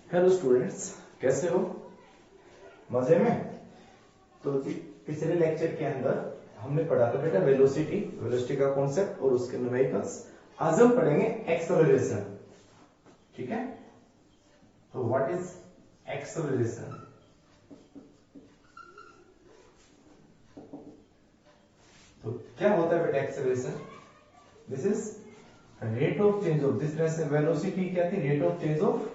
Hello students, कैसे हो? मजे में? तो जी पिछले लेक्चर के अंदर हमने पढ़ा था बेटा वेलोसिटी का कॉन्सेप्ट और उसके न्यूमेरिकल्स। आज हम पढ़ेंगे एक्सेलरेशन। ठीक है, तो व्हाट इज एक्सेलरेशन? तो क्या होता है बेटा acceleration? This is rate of change of, जिस तरह से वेलोसिटी क्या थी, rate of change of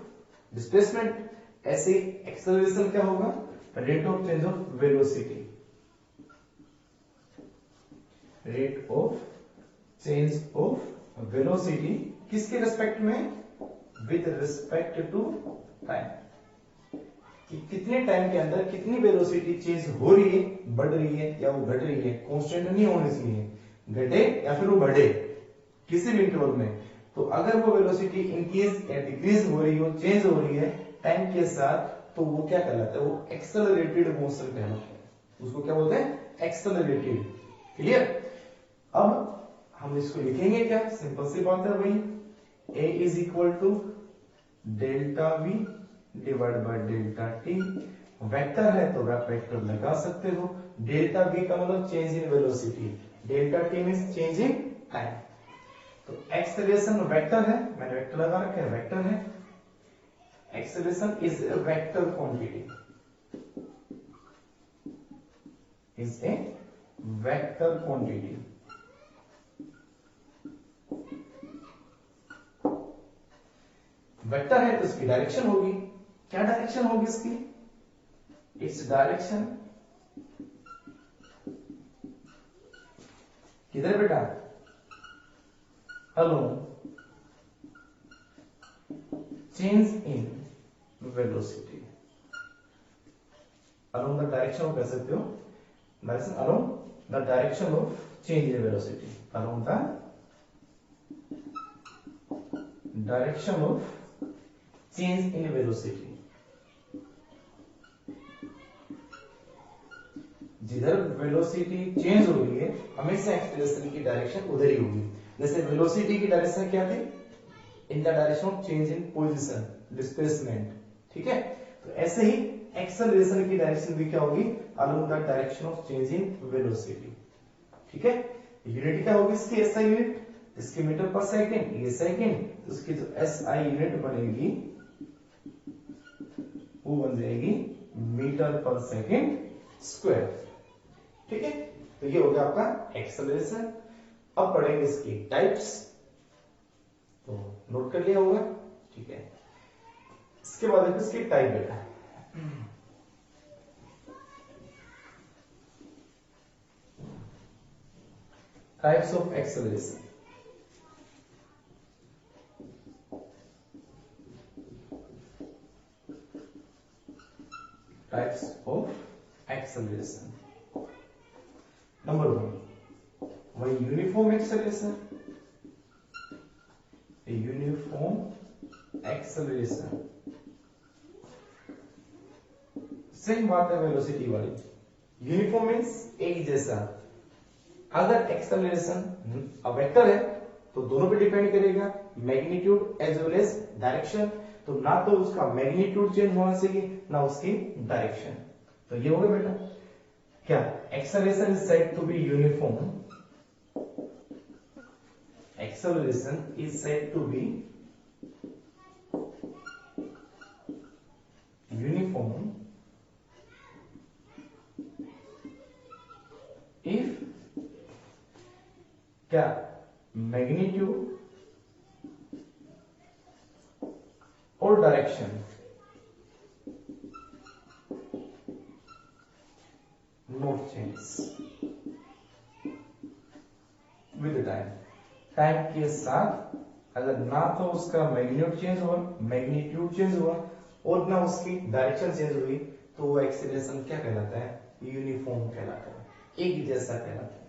displacement, ऐसे एक्सेलरेशन क्या होगा, rate of change of velocity. Rate of change of velocity किसके रिस्पेक्ट में? विद रिस्पेक्ट टू टाइम, कि कितने टाइम के अंदर कितनी वेलोसिटी चेंज हो रही है, बढ़ रही है या वो घट रही है। कांस्टेंट नहीं होनी चाहिए, घटे या फिर वो बढ़े किसी भी इंटरवल में। तो अगर वो वेलोसिटी इंक्रीज या डिक्रीज हो रही हो, चेंज हो रही है टाइम के साथ, तो वो क्या कहलाता है? वो एक्सेलरेटेड मोशन कहलाता है। उसको क्या बोलते हैं? एक्सेलरेटेड। क्लियर? अब हम इसको लिखेंगे क्या? सिंपल सी बात है भाई, A is equal to delta V divide by delta T. Vector है तो आप वेक्टर लगा सकते हो। डेल्टा वी का मतलब change in velocity, delta T means change in time. तो एक्सेलरेशन वेक्टर है, मैंने वेक्टर लगा रखा है, वेक्टर है। Acceleration is a vector quantity, is a vector quantity. Vector है तो इसकी डायरेक्शन होगी। क्या डायरेक्शन होगी इसकी? इट्स डायरेक्शन किधर बेटा? Along change in velocity. Along the direction of, कह सकते हो direction along the direction of change in velocity, along the direction of change in velocity. जिधर वेलोसिटी चेंज हो रही है हमेशा एक्सेलरेशन की डायरेक्शन उधर ही होगी। जैसे वेलोसिटी की डायरेक्शन क्या थी? In the direction of change in position, displacement. ठीक है, तो ऐसे ही एक्सेलरेशन की डायरेक्शन भी क्या होगी? Along the direction of change in velocity. ठीक है, यूनिट क्या होगी इसकी? एसआई यूनिट, इसकी मीटर पर सेकंड, ये सेकंड, तो उसकी जो एसआई यूनिट बनेगी वो बन जाएगी मीटर पर सेकंड स्क्वायर। ठीक है, तो ये हो गया आपका एक्सेलरेशन। अब पढ़ेंगे इसकी टाइप्स, तो नोट कर लिया होगा। ठीक है, इसके बाद देखो इसकी टाइप बेटा। Types of acceleration. Types of acceleration. Number one uniform acceleration. Uniform acceleration same बात है वेलोसिटी वाली। यूनिफॉर्म मींस एक जैसा। अगर एक्सेलरेशन वेक्टर है तो दोनों पे डिपेंड करेगा, magnitude as well as direction. तो ना तो उसका मैग्नीट्यूड चेंज होना चाहिए ना उसकी डायरेक्शन। तो ये हो गया बेटा क्या? Acceleration is said to be uniform. Acceleration is said to be uniform if क्या magnitude और direction not change with time। Time के साथ अगर ना तो उसका मैग्नीट्यूड चेंज हुआ और ना उसकी डायरेक्शन चेंज हुई, तो वो एक्सेलरेशन क्या कहलाता है? यूनिफॉर्म कहलाता है, एक जैसा कहलाता है।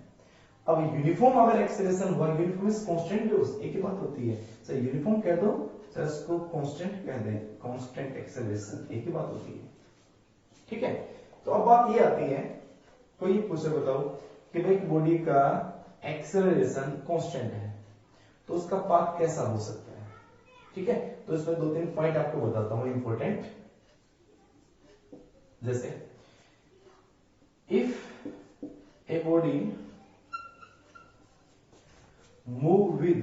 अब यूनिफॉर्म अगर एक्सेलरेशन हुआ, यूनिफॉर्म इज कांस्टेंट, एक ही बात होती है सर, यूनिफॉर्म कह दो सर, उसको कांस्टेंट कह दें, कांस्टेंट एक्सेलरेशन एक ही बात होती है। ठीक है, तो अब बात ये आती है, कोई पूछे बताओ कि भाई बॉडी का एक्सेलरेशन कांस्टेंट है तो उसका पाथ कैसा हो सकता है? ठीक है, तो इसमें 2-3 पॉइंट आपको बताता हूं इंपॉर्टेंट। जैसे if a body move with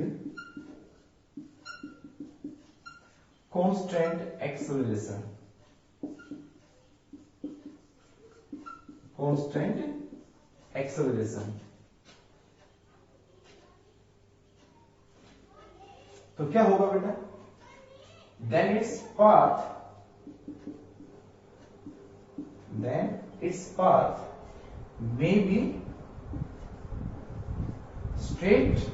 constant acceleration, constant acceleration, तो क्या होगा बेटा, then its path may be straight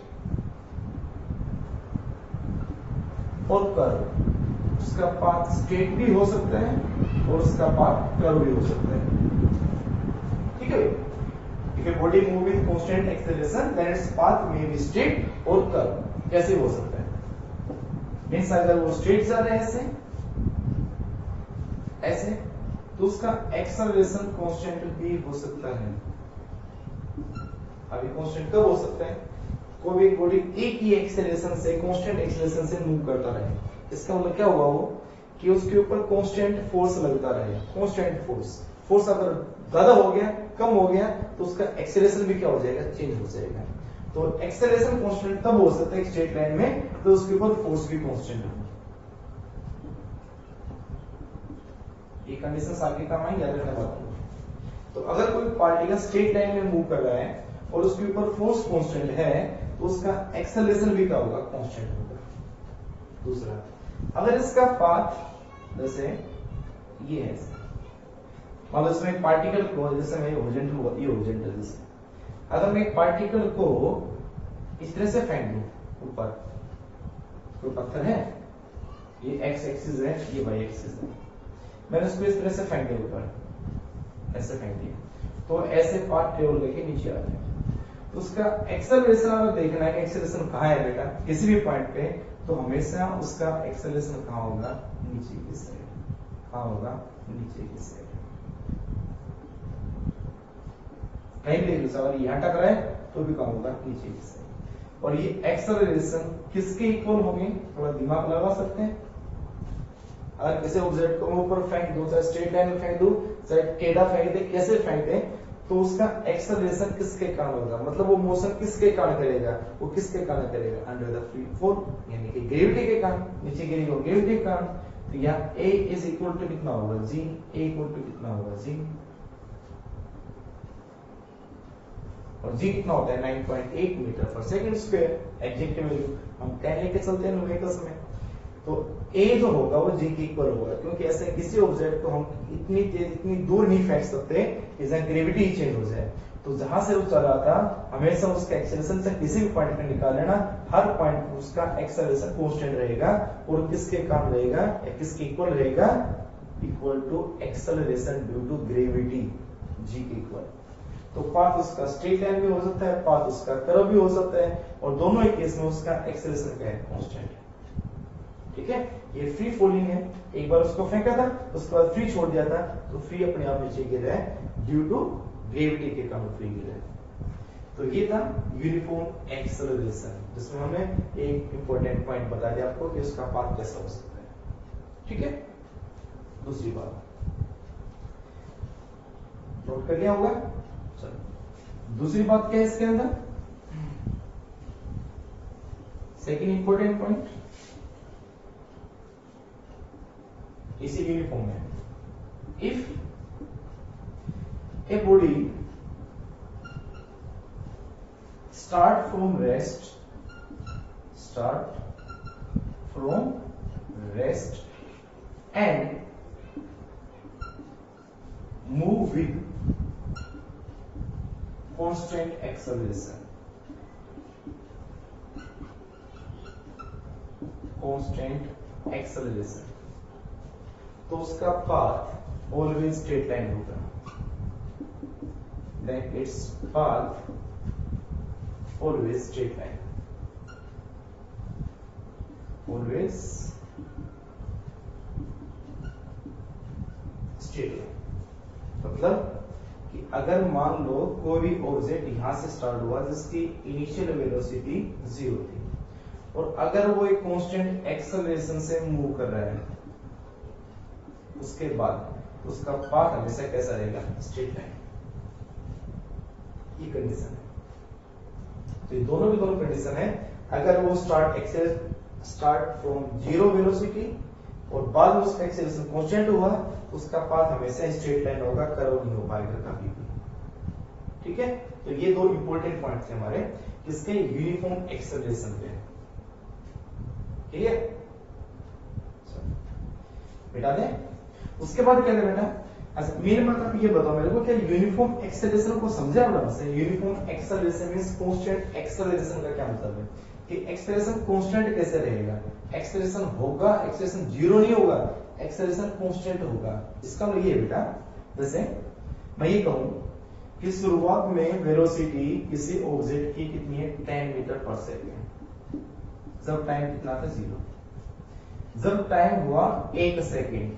और कर्व। उसका पाथ स्ट्रेट भी हो सकता है और उसका पाथ कर्व भी हो सकता है। ठीक है, if a body move with constant acceleration then its path may be straight और कर्व। कैसे हो सकता है, मीन्स अगर वो स्ट्रेट जा रहे हैं ऐसे तो उसका एक्सेलरेशन कांस्टेंट भी हो सकता है। अभी कांस्टेंट कब हो सकता है, कोई भी बॉडी एक ही एक्सेलरेशन से, कांस्टेंट एक्सेलरेशन से मूव करता रहे, इसका मतलब क्या हुआ वो कि उसके ऊपर कांस्टेंट फोर्स लगता रहे। कांस्टेंट फोर्स अगर ज्यादा हो गया, कम हो गया, तो उसका एक्सेलरेशन भी क्या हो जाएगा, चेंज हो जाएगा। तो एक्सेलरेशन कांस्टेंट तब हो सकता है स्ट्रेट लाइन में, तो उसके ऊपर फोर्स भी कांस्टेंट हो। ये कंडीशंस आपके काम आएंगे, याद रखना बात। तो अगर कोई पार्टिकल स्ट्रेट लाइन में मूव कर रहा है और उसके ऊपर फोर्स कांस्टेंट है, तो उसका एक्सेलरेशन भी क्या होगा, कांस्टेंट होगा। दूसरा, अगर इसका पाथ जैसे ये है, मतलब इसमें एक पार्टिकल को, जैसे मैं हॉरिजॉन्टल, ये हॉरिजॉन्टल, जैसे अगर मैं एक पार्टिकल को इस तरह से फेंक दूं ऊपर, कोई पत्थर है, ये एक्स एक्सिस है, ये वाई एक्सिस है, मैंने उसको इस तरह से फेंक दिया ऊपर, ऐसे फेंक दिया, तो ऐसे पार्ट ट्रेवल करके नीचे आ जाए। तो उसका एक्सेलरेशन अगर देखना है कि एक्सेलरेशन कहाँ है बेटा, किसी भी पॉइंट पे, तो हमेशा उसका एक्सेलरेशन कहाँ होगा, नीचे की साइड। कहाँ होगा, नीचे की साइड। कहीं भी देख लो, अगर यहाँ टक रहा है तो भी कहाँ होगा, नीचे की साइड। और ये एक्सेलरेशन किसके इक्वल होंगे, थोड़ा दिमाग लगा सकते हैं। अगर किसी ऑब्जेक्ट को ऊपर फेंक दो, चाहे स्ट्रेट लाइन में फेंक दो, चाहे टेढ़ा फेंक दे, कैसे फेंक दे, तो उसका एक्सेलरेशन किसके कारण होगा, मतलब वो मोशन किसके कारण करेगा, वो किसके कारण करेगा, अंडर द फ्री फॉल, यानी कि ग्रेविटी के कारण, नीचे गिरेगा ग्रेविटी के कारण। तो यहाँ A इज इक्वल टू कितना होगा, G, A इक्वल टू कितना होगा, G, और G कितना होता है 9.8 मीटर पर सेकंड स्क्वायर, एग्जैक्ट वैल्यू हम 10 लेके चलते हैं न्यूमेरिकल्स में। तो A जो होगा वो G के इक्वल होगा, क्योंकि ऐसे किसी ऑब्जेक्ट को हम इतनी तेज, इतनी दूर नहीं फेंक सकते कि जहां ग्रेविटी चेंज हो जाए। तो जहां से वो चल रहा था, हमेशा उसका एक्सेलरेशन से किसी भी पॉइंट पे निकाल लेना, हर पॉइंट पे उसका एक्सेलरेशन कांस्टेंट रहेगा, और किसके काम रहेगा, या किसके इक्वल रहेगा, equal to acceleration due to gravity, G के इक्वल। तो पाथ उसका स्ट्रेट लाइन भी हो सकता है, पाथ उसका कर्व भी हो सकता है, और दोनों ही केस में उसका एक्सेलरेशन क्या है, कांस्टेंट है। ठीक है, ये फ्री फॉलिंग है, एक बार उसको फेंका था, उसके बाद फ्री छोड़ दिया था, तो फ्री अपने आप नीचे गिर रहा है, ड्यू टू ग्रेविटी के कारण फ्री गिर रहा है। तो ये था यूनिफॉर्म एक्सेलरेशन, जिसमें हमने एक इंपॉर्टेंट पॉइंट बता दिया आपको कि उसका पाथ कैसा हो सकता है। ठीक है, दूसरी बात नोट कर लिया होगा। चलो, दूसरी बात क्या है इसके अंदर, सेकेंड इंपॉर्टेंट पॉइंट इसी यूनिफॉर्म में, if a body start from rest and move with constant acceleration, तो उसका पाथ ऑलवेज स्ट्रेट लाइन होगा, then its path always straight line, always straight line। मतलब कि अगर मान लो कोई भी ऑब्जेक्ट यहां से स्टार्ट हुआ जिसकी इनिशियल वेलोसिटी 0 थी, और अगर वो एक कांस्टेंट एक्सेलरेशन से मूव कर रहा है उसके बाद उसका पाथ हमेशा कैसा रहेगा, स्ट्रेट लाइन। ये कंडीशन है। तो ये दोनों की दोनों कंडीशन है। अगर वो स्टार्ट फ्रॉम जीरो वेलोसिटी और बाद में उसका एक्सेलरेशन कांस्टेंट हुआ, उसका पाथ हमेशा स्ट्रेट लाइन होगा, कर्व नहीं हो पाएगा कभी भी। ठीक है, तो ये दो इंपॉर्टेंट पॉइंट्स हैं हमारे किसके, यूनिफॉर्म एक्सेलरेशन पे। ठीक है, बेटा दें। उसके बाद क्या है बेटा, अच्छा मेरे मतलब ये बताओ मेरे को, क्या यूनिफॉर्म एक्सेलरेशन को समझे आप लोग से? Uniform acceleration means constant acceleration का क्या मतलब है कि एक्सेलरेशन कांस्टेंट कैसे रहेगा? एक्सेलरेशन होगा, एक्सेलरेशन जीरो नहीं होगा, एक्सेलरेशन कांस्टेंट होगा। इसका मतलब ये है बेटा, जैसे मैं ये कहूं कि शुरुआत में वेलोसिटी किसी ऑब्जेक्ट की कितनी है, 10 मीटर पर सेकेंड, जब टाइम कितना था, जीरो। जब टाइम हुआ 1 सेकेंड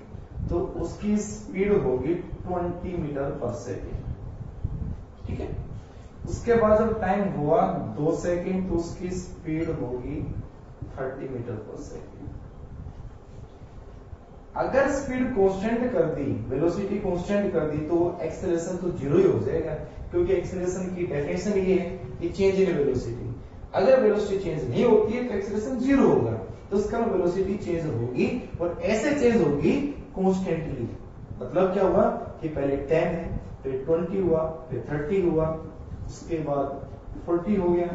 तो उसकी स्पीड होगी 20 मीटर पर सेकेंड। ठीक है, उसके बाद जब टाइम हुआ 2 सेकेंड तो उसकी स्पीड होगी 30 मीटर पर सेकेंड। अगर स्पीड कांस्टेंट कर दी, वेलोसिटी कांस्टेंट कर दी, तो एक्सेलरेशन तो जीरो ही हो जाएगा, क्योंकि एक्सेलरेशन की डेफिनेशन ये है कि चेंज इन वेलोसिटी। अगर वेलोसिटी चेंज नहीं होती है तो एक्सेलरेशन जीरो होगा, तो उसका वेलोसिटी चेंज होगी और ऐसे चेंज होगी कॉन्स्टेंटली। मतलब क्या हुआ कि पहले 10 है, फिर 20 हुआ, फिर 30 हुआ, उसके बाद 40 हो गया।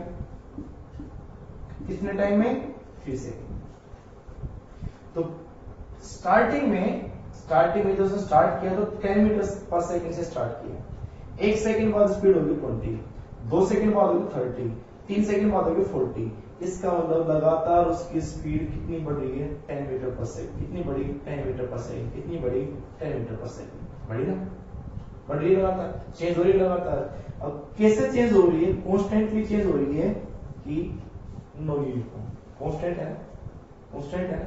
कितने टाइम में, 3 सेकेंड। तो स्टार्टिंग में जब से स्टार्ट किया तो 10 मीटर पर सेकेंड से स्टार्ट किया। 1 सेकेंड बाद स्पीड होगी 20, 2 सेकेंड बाद होगी 30, 3 सेकेंड बाद होगी 40। इसका मतलब लगातार उसकी स्पीड कितनी बढ़ रही है, 10 मीटर पर सेकेंड। कितनी बढ़ी, 10 मीटर पर सेकेंड। कितनी बढ़ी, 10 मीटर पर सेकेंड। बढ़ी ना, बढ़ रही है लगातार, चेंज हो रही है लगातार। अब कैसे चेंज हो रही है, कॉन्स्टेंटली चेंज हो रही है कि नो यूनिफॉर्म, कॉन्स्टेंट है, कॉन्स्टेंट है।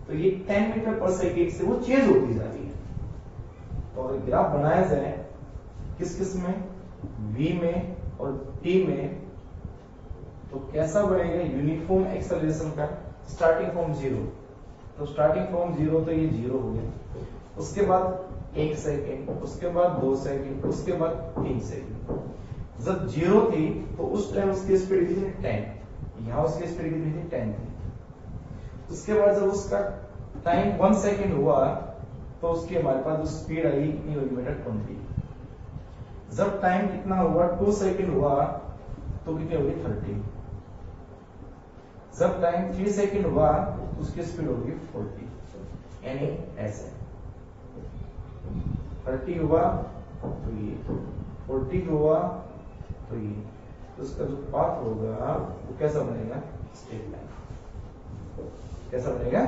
तो ये 10 मीटर पर सेकेंड से वो चेंज होती जा रही है। तो अगर ग्राफ बनाया जाए किस किस में, V में और T में, तो कैसा बनेगा, यूनिफॉर्म एक्सेलरेशन का, स्टार्टिंग फ्रॉम जीरो। तो स्टार्टिंग फ्रॉम जीरो तो ये जीरो हो गया, उसके बाद 1 सेकेंड, उसके बाद 2 सेकेंड, उसके बाद 3 सेकेंड। जब जीरो थी तो उस टाइम उसकी स्पीड कितनी, 10। यहां उसकी स्पीड कितनी थी, 10 थी। उसके बाद जब उसका टाइम 1 सेकेंड हुआ तो उसकी हमारे पास जो स्पीड आई कितनी होगी बेटा, 20। जब टाइम कितना हुआ, 2 सेकेंड हुआ तो कितनी होगी, 30। जब टाइम 3 सेकेंड हुआ तो उसकी स्पीड होगी 40, यानी ऐसे 30 हुआ तो ये, 40 हुआ तो ये, तो उसका जो पाथ होगा वो कैसा बनेगा, स्ट्रेट लाइन। कैसा बनेगा,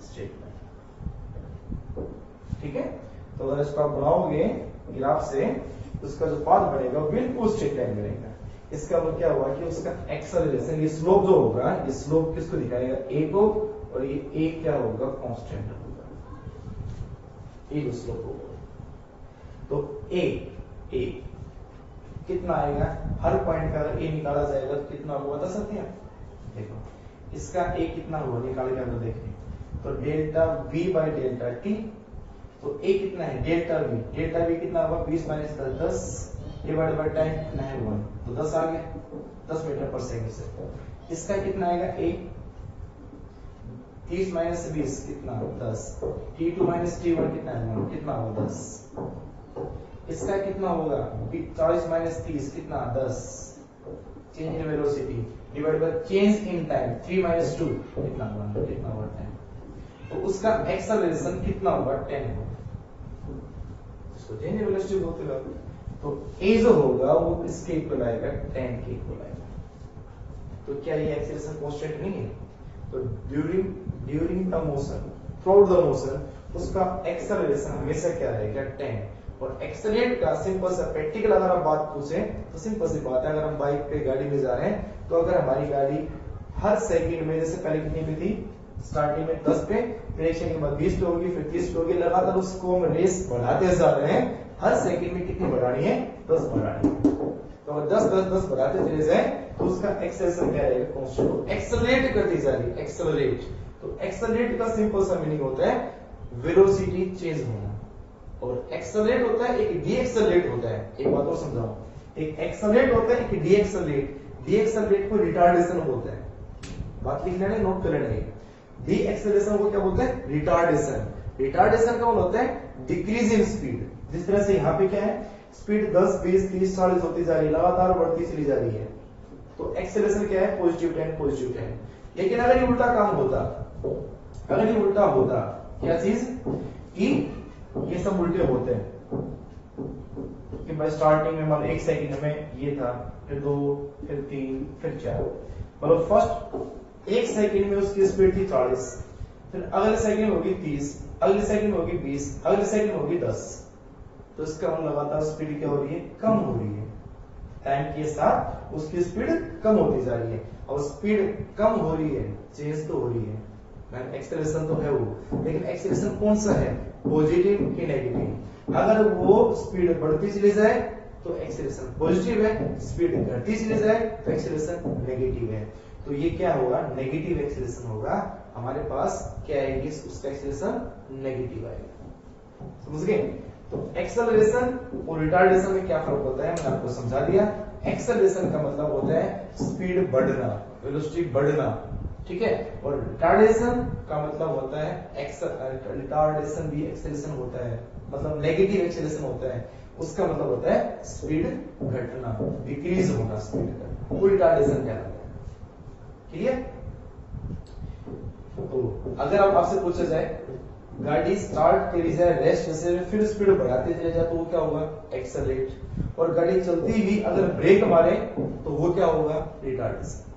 स्ट्रेट लाइन। ठीक है, तो अगर इसको आप बनाओगे ग्राफ से तो उसका जो पाथ बनेगा वो बिल्कुल स्ट्रेट लाइन बनेगा। इसका मतलब क्या हुआ कि उसका एक्सेलरेशन, ये स्लोप जो होगा, ये स्लोप किसको दिखाएगा, ए को, और ये ए क्या होगा, कांस्टेंट होगा, ए जो स्लोप होगा। तो ए कितना आएगा, हर पॉइंट का अगर ए निकाला जाएगा तो कितना होगा, बता सकते हैं? देखो इसका ए कितना हुआ, निकाल के हम देखें तो delta v by delta T. तो ए कितना है, डेल्टा v कितना होगा, 20 माइनस 10 डिवाइड बाई टाइम कितना है, 1, तो 10 आ गया, 10 मीटर पर सेकंड से। इसका कितना आएगा, ए 30 माइनस 20 कितना, 10। t2 माइनस t1 कितना है, 1, कितना होगा, 10। इसका कितना होगा, 40 माइनस 30 कितना, 10। Change in velocity divide by change in time, 3 minus 2 कितना होगा, कितना होगा, 10। तो उसका एक्सेलरेशन कितना होगा, 10 होगा। इसको चेंज इन वेलोसिटी बोलते हैं। तो ए जो होगा वो इसके इक्वल आएगा, 10 के इक्वल आएगा। तो क्या ये एक्सेलरेशन कांस्टेंट नहीं है? तो during the motion, through the motion, उसका एक्सेलरेशन हमेशा क्या रहेगा, 10। और एक्सेलरेट का सिंपल सा प्रैक्टिकल अगर आप बात पूछे तो सिंपल सी बात है, अगर हम बाइक पे गाड़ी में जा रहे हैं तो अगर हमारी गाड़ी हर सेकंड में, जैसे पहले कितनी पे थी, स्टार्टिंग में 10 पे, फिर एक सेकंड बाद 20 पे होगी, फिर 30 पे होगी, लगातार उसको हम रेस बढ़ाते जा रहे हैं। हर सेकंड में कितनी बढ़ानी है, 10 बढ़ानी है। तो अगर 10 10 10 बढ़ाते चले जाए तो उसका एक्सेलरेशन क्या रहेगा, कांस्टेंट। एक्सेलरेट करती जा रही है, एक्सेलरेट, तो एक्सेलरेट का सिंपल सा मीनिंग होता है वेलोसिटी चेंज होना, और एक्सेलरेट होता है, एक डीएक्सेलरेट होता है। एक बात और समझाऊं, एक एक्सेलरेट होता है, एक डीएक्सेलरेट। डीएक्सेलरेट को रिटार्डेशन बोलते हैं, बात लिख लेना, नोट कर लेना। डीएक्सेलरेशन को क्या बोलते हैं, रिटार्डेशन। रिटार्डेशन का मतलब होता है डिक्रीज इन स्पीड। जिस तरह से यहाँ पे क्या है, स्पीड 10, 20, 30, 40 होती जा रही है, लगातार बढ़ती चली जा रही है, तो एक्सेलरेशन क्या है, पॉजिटिव 10, पॉजिटिव 10। लेकिन अगर ये उल्टा काम होता, अगर ये उल्टा होता, क्या चीज कि ये सब उल्टे होते हैं कि भाई स्टार्टिंग में मान 1 सेकंड में ये था, फिर 2, फिर 3, फिर 4, मतलब फर्स्ट 1 सेकंड में उसकी स्पीड थी 40, फिर अगले सेकंड में होगी 30, अगले सेकंड में होगी 20, अगले सेकंड में होगी 10, तो इसका मतलब लगातार स्पीड क्या हो रही है, कम हो रही है। टाइम के साथ उसकी स्पीड कम होती जा रही है, और स्पीड कम हो रही है, चेंज तो हो रही है, एक्सेलरेशन तो है वो, लेकिन एक्सेलरेशन कौन सा है, पॉजिटिव कि नेगेटिव। अगर वो स्पीड बढ़ती चली जाए तो एक्सेलरेशन पॉजिटिव है, स्पीड घटती चली जाए तो एक्सेलरेशन नेगेटिव है। तो ये क्या होगा, नेगेटिव एक्सेलरेशन होगा हमारे पास, क्या आएगी, उसका एक्सेलरेशन नेगेटिव आएगा। समझ गए। तो एक्सेलरेशन और रिटार्डेशन में क्या फर्क होता है, मैंने आपको समझा दिया। एक्सेलरेशन का मतलब होता है स्पीड बढ़ना, वेलोसिटी बढ़ना, ठीक है, और रिटार्डेशन का मतलब होता है रिटार्डेशन भी एक्सेलरेशन होता है, मतलब नेगेटिव एक्सेलरेशन होता है, उसका मतलब होता है स्पीड घटना, डिक्रीज होना स्पीड का, वो रिटार्डेशन कहलाता है। क्लियर। तो अगर आपसे पूछा जाए गाड़ी स्टार्ट करी जाए रेस्ट से, फिर स्पीड बढ़ाते चले जाए तो वो क्या होगा, एक्सेलरेट, और गाड़ी चलती ही अगर ब्रेक मारे तो वो क्या होगा, रिटार्डेशन,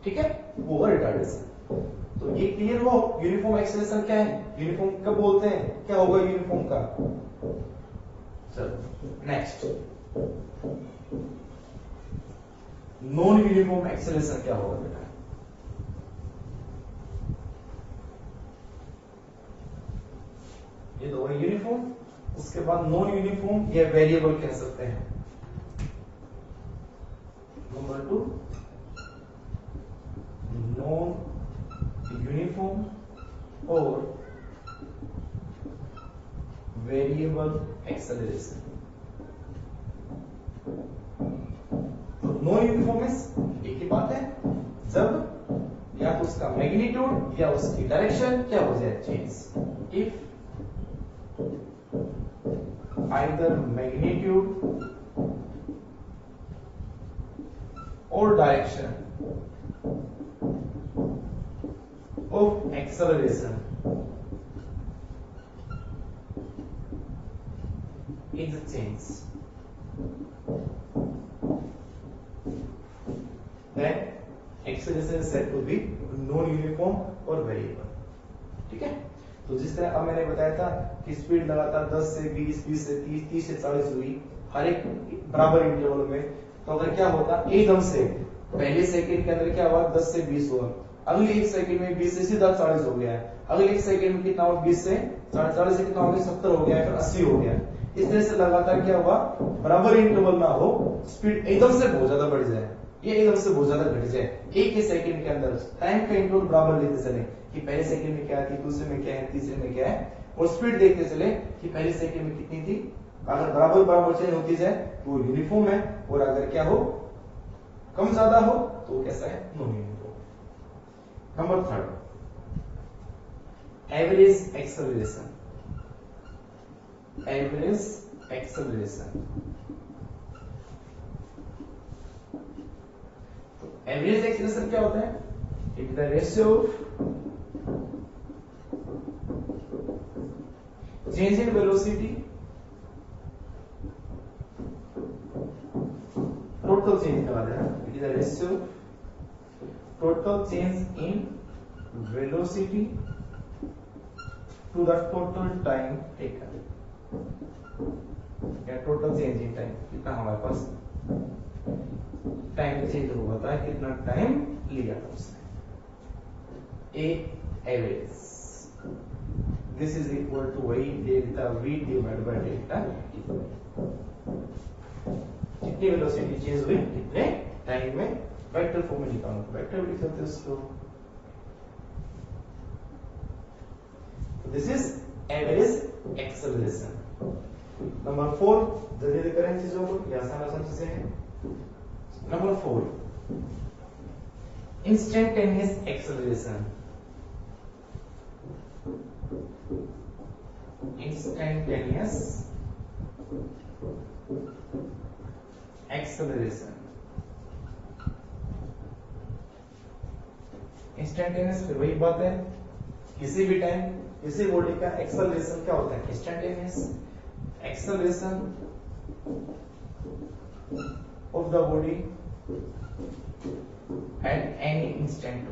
ठीक है, वो होगा रिटार्डेशन। तो ये क्लियर हो, यूनिफॉर्म एक्सेलरेशन क्या है, यूनिफॉर्म कब बोलते हैं, क्या होगा यूनिफॉर्म का। चलो नेक्स्ट, नॉन यूनिफॉर्म एक्सेलरेशन क्या होगा बेटा। ये तो है यूनिफॉर्म, उसके बाद नॉन यूनिफॉर्म या वेरिएबल कह सकते हैं। नंबर 2, नॉन यूनिफॉर्म और वेरिएबल एक्सेलरेशन। तो नॉन यूनिफॉर्म एक ही बात है, जब या तो उसका मैग्नीट्यूड या उसकी डायरेक्शन क्या हो जाए, change. If either magnitude or direction of acceleration is changed, then acceleration is said to be non-uniform or variable। ठीक है। तो जिस तरह अब मैंने बताया था कि स्पीड लगातार 10 से 20, 20 से 30, 30 से 40 हुई हर एक बराबर इंटरवल में, तो अगर क्या होता एकदम से पहले सेकंड के अंदर क्या हुआ, 10 से 20 हुआ, अगले एक सेकंड में 20 से सीधा 40 हो गया है, अगले एक सेकंड में कितना हुआ, 20 से 40 से कितना हो गया, 70 हो गया, फिर 80 हो गया। इस तरह से लगातार क्या हुआ, बराबर इंटरवल ना हो, स्पीड एकदम से बहुत ज्यादा बढ़ जाए, ये एकदम से बहुत ज्यादा घट जाए, एक ही सेकंड के अंदर टाइम का इंटरवल बराबर लेते चले कि पहले सेकंड में क्या थी, दूसरे में क्या है, तीसरे में क्या है, और स्पीड देखते चले कि पहले सेकंड में कितनी थी। अगर बराबर बराबर चेंज होती जाए तो वो यूनिफॉर्म है, और अगर क्या हो, कम ज्यादा हो तो कैसा है, non uniform. Number 3, average acceleration. Average acceleration, तो एवरेज एक्सेलरेशन क्या होता है, it is the ratio change in velocity, total change का है, it is a ratio total change in velocity to the total time taken, या total change in time, कितना हमारे पास time change हुआ था, कितना टाइम लिया था उसने। ए average, this is equal to y delta v divided by delta t। कितनी वेलोसिटी चेंज हुई, कितने टाइम में वेक्टर फॉर्म में निकालना तो वेक्टर भी लिख सकते हैं उसको। This is average acceleration. Number 4, जल्दी जल्दी करें चीजों को, ये आसान आसान चीजें हैं। Number 4, instantaneous acceleration. Instantaneous acceleration. Instantaneous फिर वही बात है, किसी भी टाइम किसी बॉडी का एक्सेलरेशन क्या होता है, instantaneous. Acceleration of the body at any instant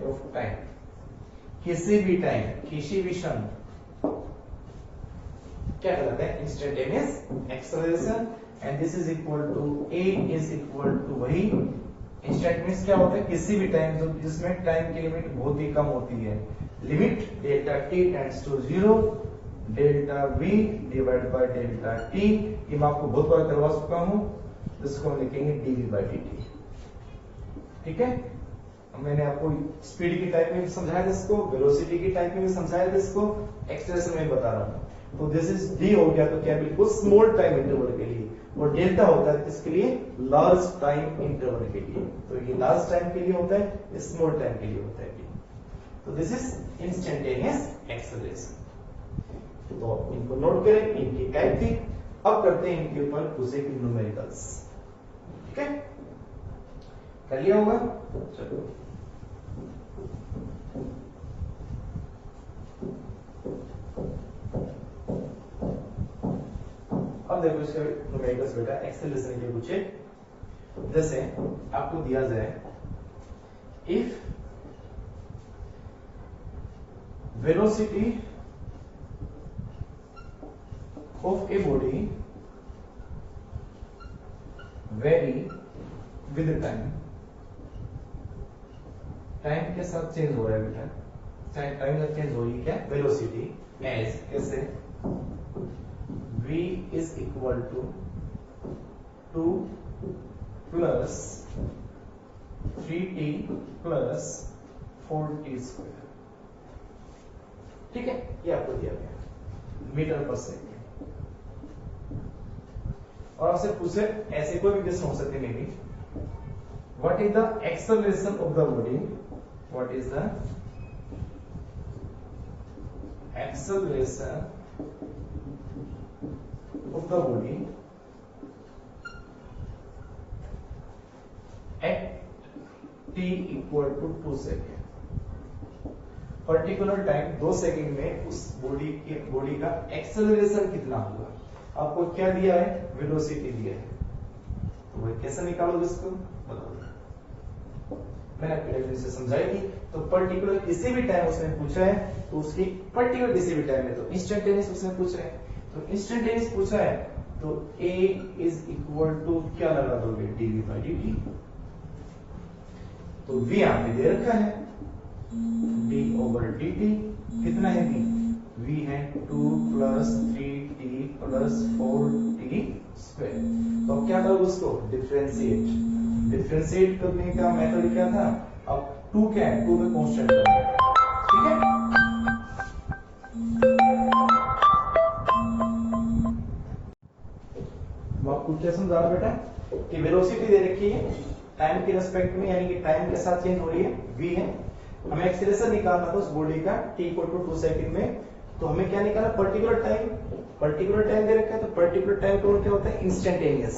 of time, किसी भी टाइम, किसी भी क्षण क्या कहलाता है, instantaneous acceleration. And this is equal to a is equal to वही इंस्टेंटेनियस क्या होता है, किसी भी टाइम जो जिसमें टाइम की लिमिट बहुत ही कम होती है। Limit delta t tends to 0, delta v divide by delta t। ये मैं आपको बहुत बार करवा चुका हूं, जिसको हम लिखेंगे dv by dt। ठीक है, मैंने आपको स्पीड की टाइप में भी समझाया था इसको, वेलोसिटी की टाइप में भी समझाया था इसको, एक्सेलरेशन में बता रहा हूं। तो दिस इज d हो गया, तो क्या बिल्कुल स्मॉल टाइम इंटरवल के लिए, और डेल्टा होता है किसके लिए, लार्ज टाइम इंटरवल के लिए। तो ये लार्ज टाइम के लिए होता है, ये स्मॉल टाइम के लिए होता है। तो दिस इज इंस्टेंटेनियस एक्सेलरेशन। तो इनको नोट करें, इनकी टाइप थी। अब करते हैं इनके ऊपर कुछ एक न्यूमेरिकल्स। ठीक है, कर लिया होगा, चलो। अब देखो इसके न्यूमेरिकल्स बेटा, एक्सेलरेशन के कुछ एक, जैसे आपको दिया जाए if velocity of a body vary with time, time के साथ चेंज हो रहा है बेटा, टाइम के साथ चेंज हो रही है क्या, वेलोसिटी, एज कैसे, v is equal to 2 plus 3t plus 4t square। ठीक है, ये आपको दिया गया मीटर पर सेकेंड। और आपसे पूछे ऐसे कोई भी क्वेश्चन हो सकते maybe, what is the acceleration of the body, what is the acceleration of the body at t equal to 2 second. Particular time 2 second में उस बॉडी का एक्सेलरेशन कितना होगा। आपको क्या दिया है, वेलोसिटी दिया है, तो वो कैसे निकालोगे इसको, बताओ। मैंने आपको से समझाई थी। तो पर्टिकुलर किसी भी टाइम उसने पूछा है, तो उसकी पर्टिकुलर किसी भी टाइम में, तो इंस्टेंटेनियस उसने पूछा है, तो इंस्टेंटेनियस पूछा है, तो a इज इक्वल टू क्या लगा दोगे, dv by dt। तो v यहां पे दे रखा है, d over dt कितना है v है 2 plus 3t plus 4t square. तो अब क्या करोगे उसको, डिफरेंशिएट करने का मेथड क्या था, अब 2 क्या है, 2 में कांस्टेंट करना, ठीक है। तो आपको क्या समझा रहा बेटा, कि वेलोसिटी दे रखी है टाइम के रेस्पेक्ट में, यानी कि टाइम के साथ चेंज हो रही है, v है। हमें एक्सेलरेशन निकालना था उस बॉडी का t इक्वल टू 2 सेकंड में, तो हमें क्या निकालना, पर्टिकुलर टाइम दे रखा है, तो पर्टिकुलर टाइम का क्या होता है, इंस्टेंटेनियस।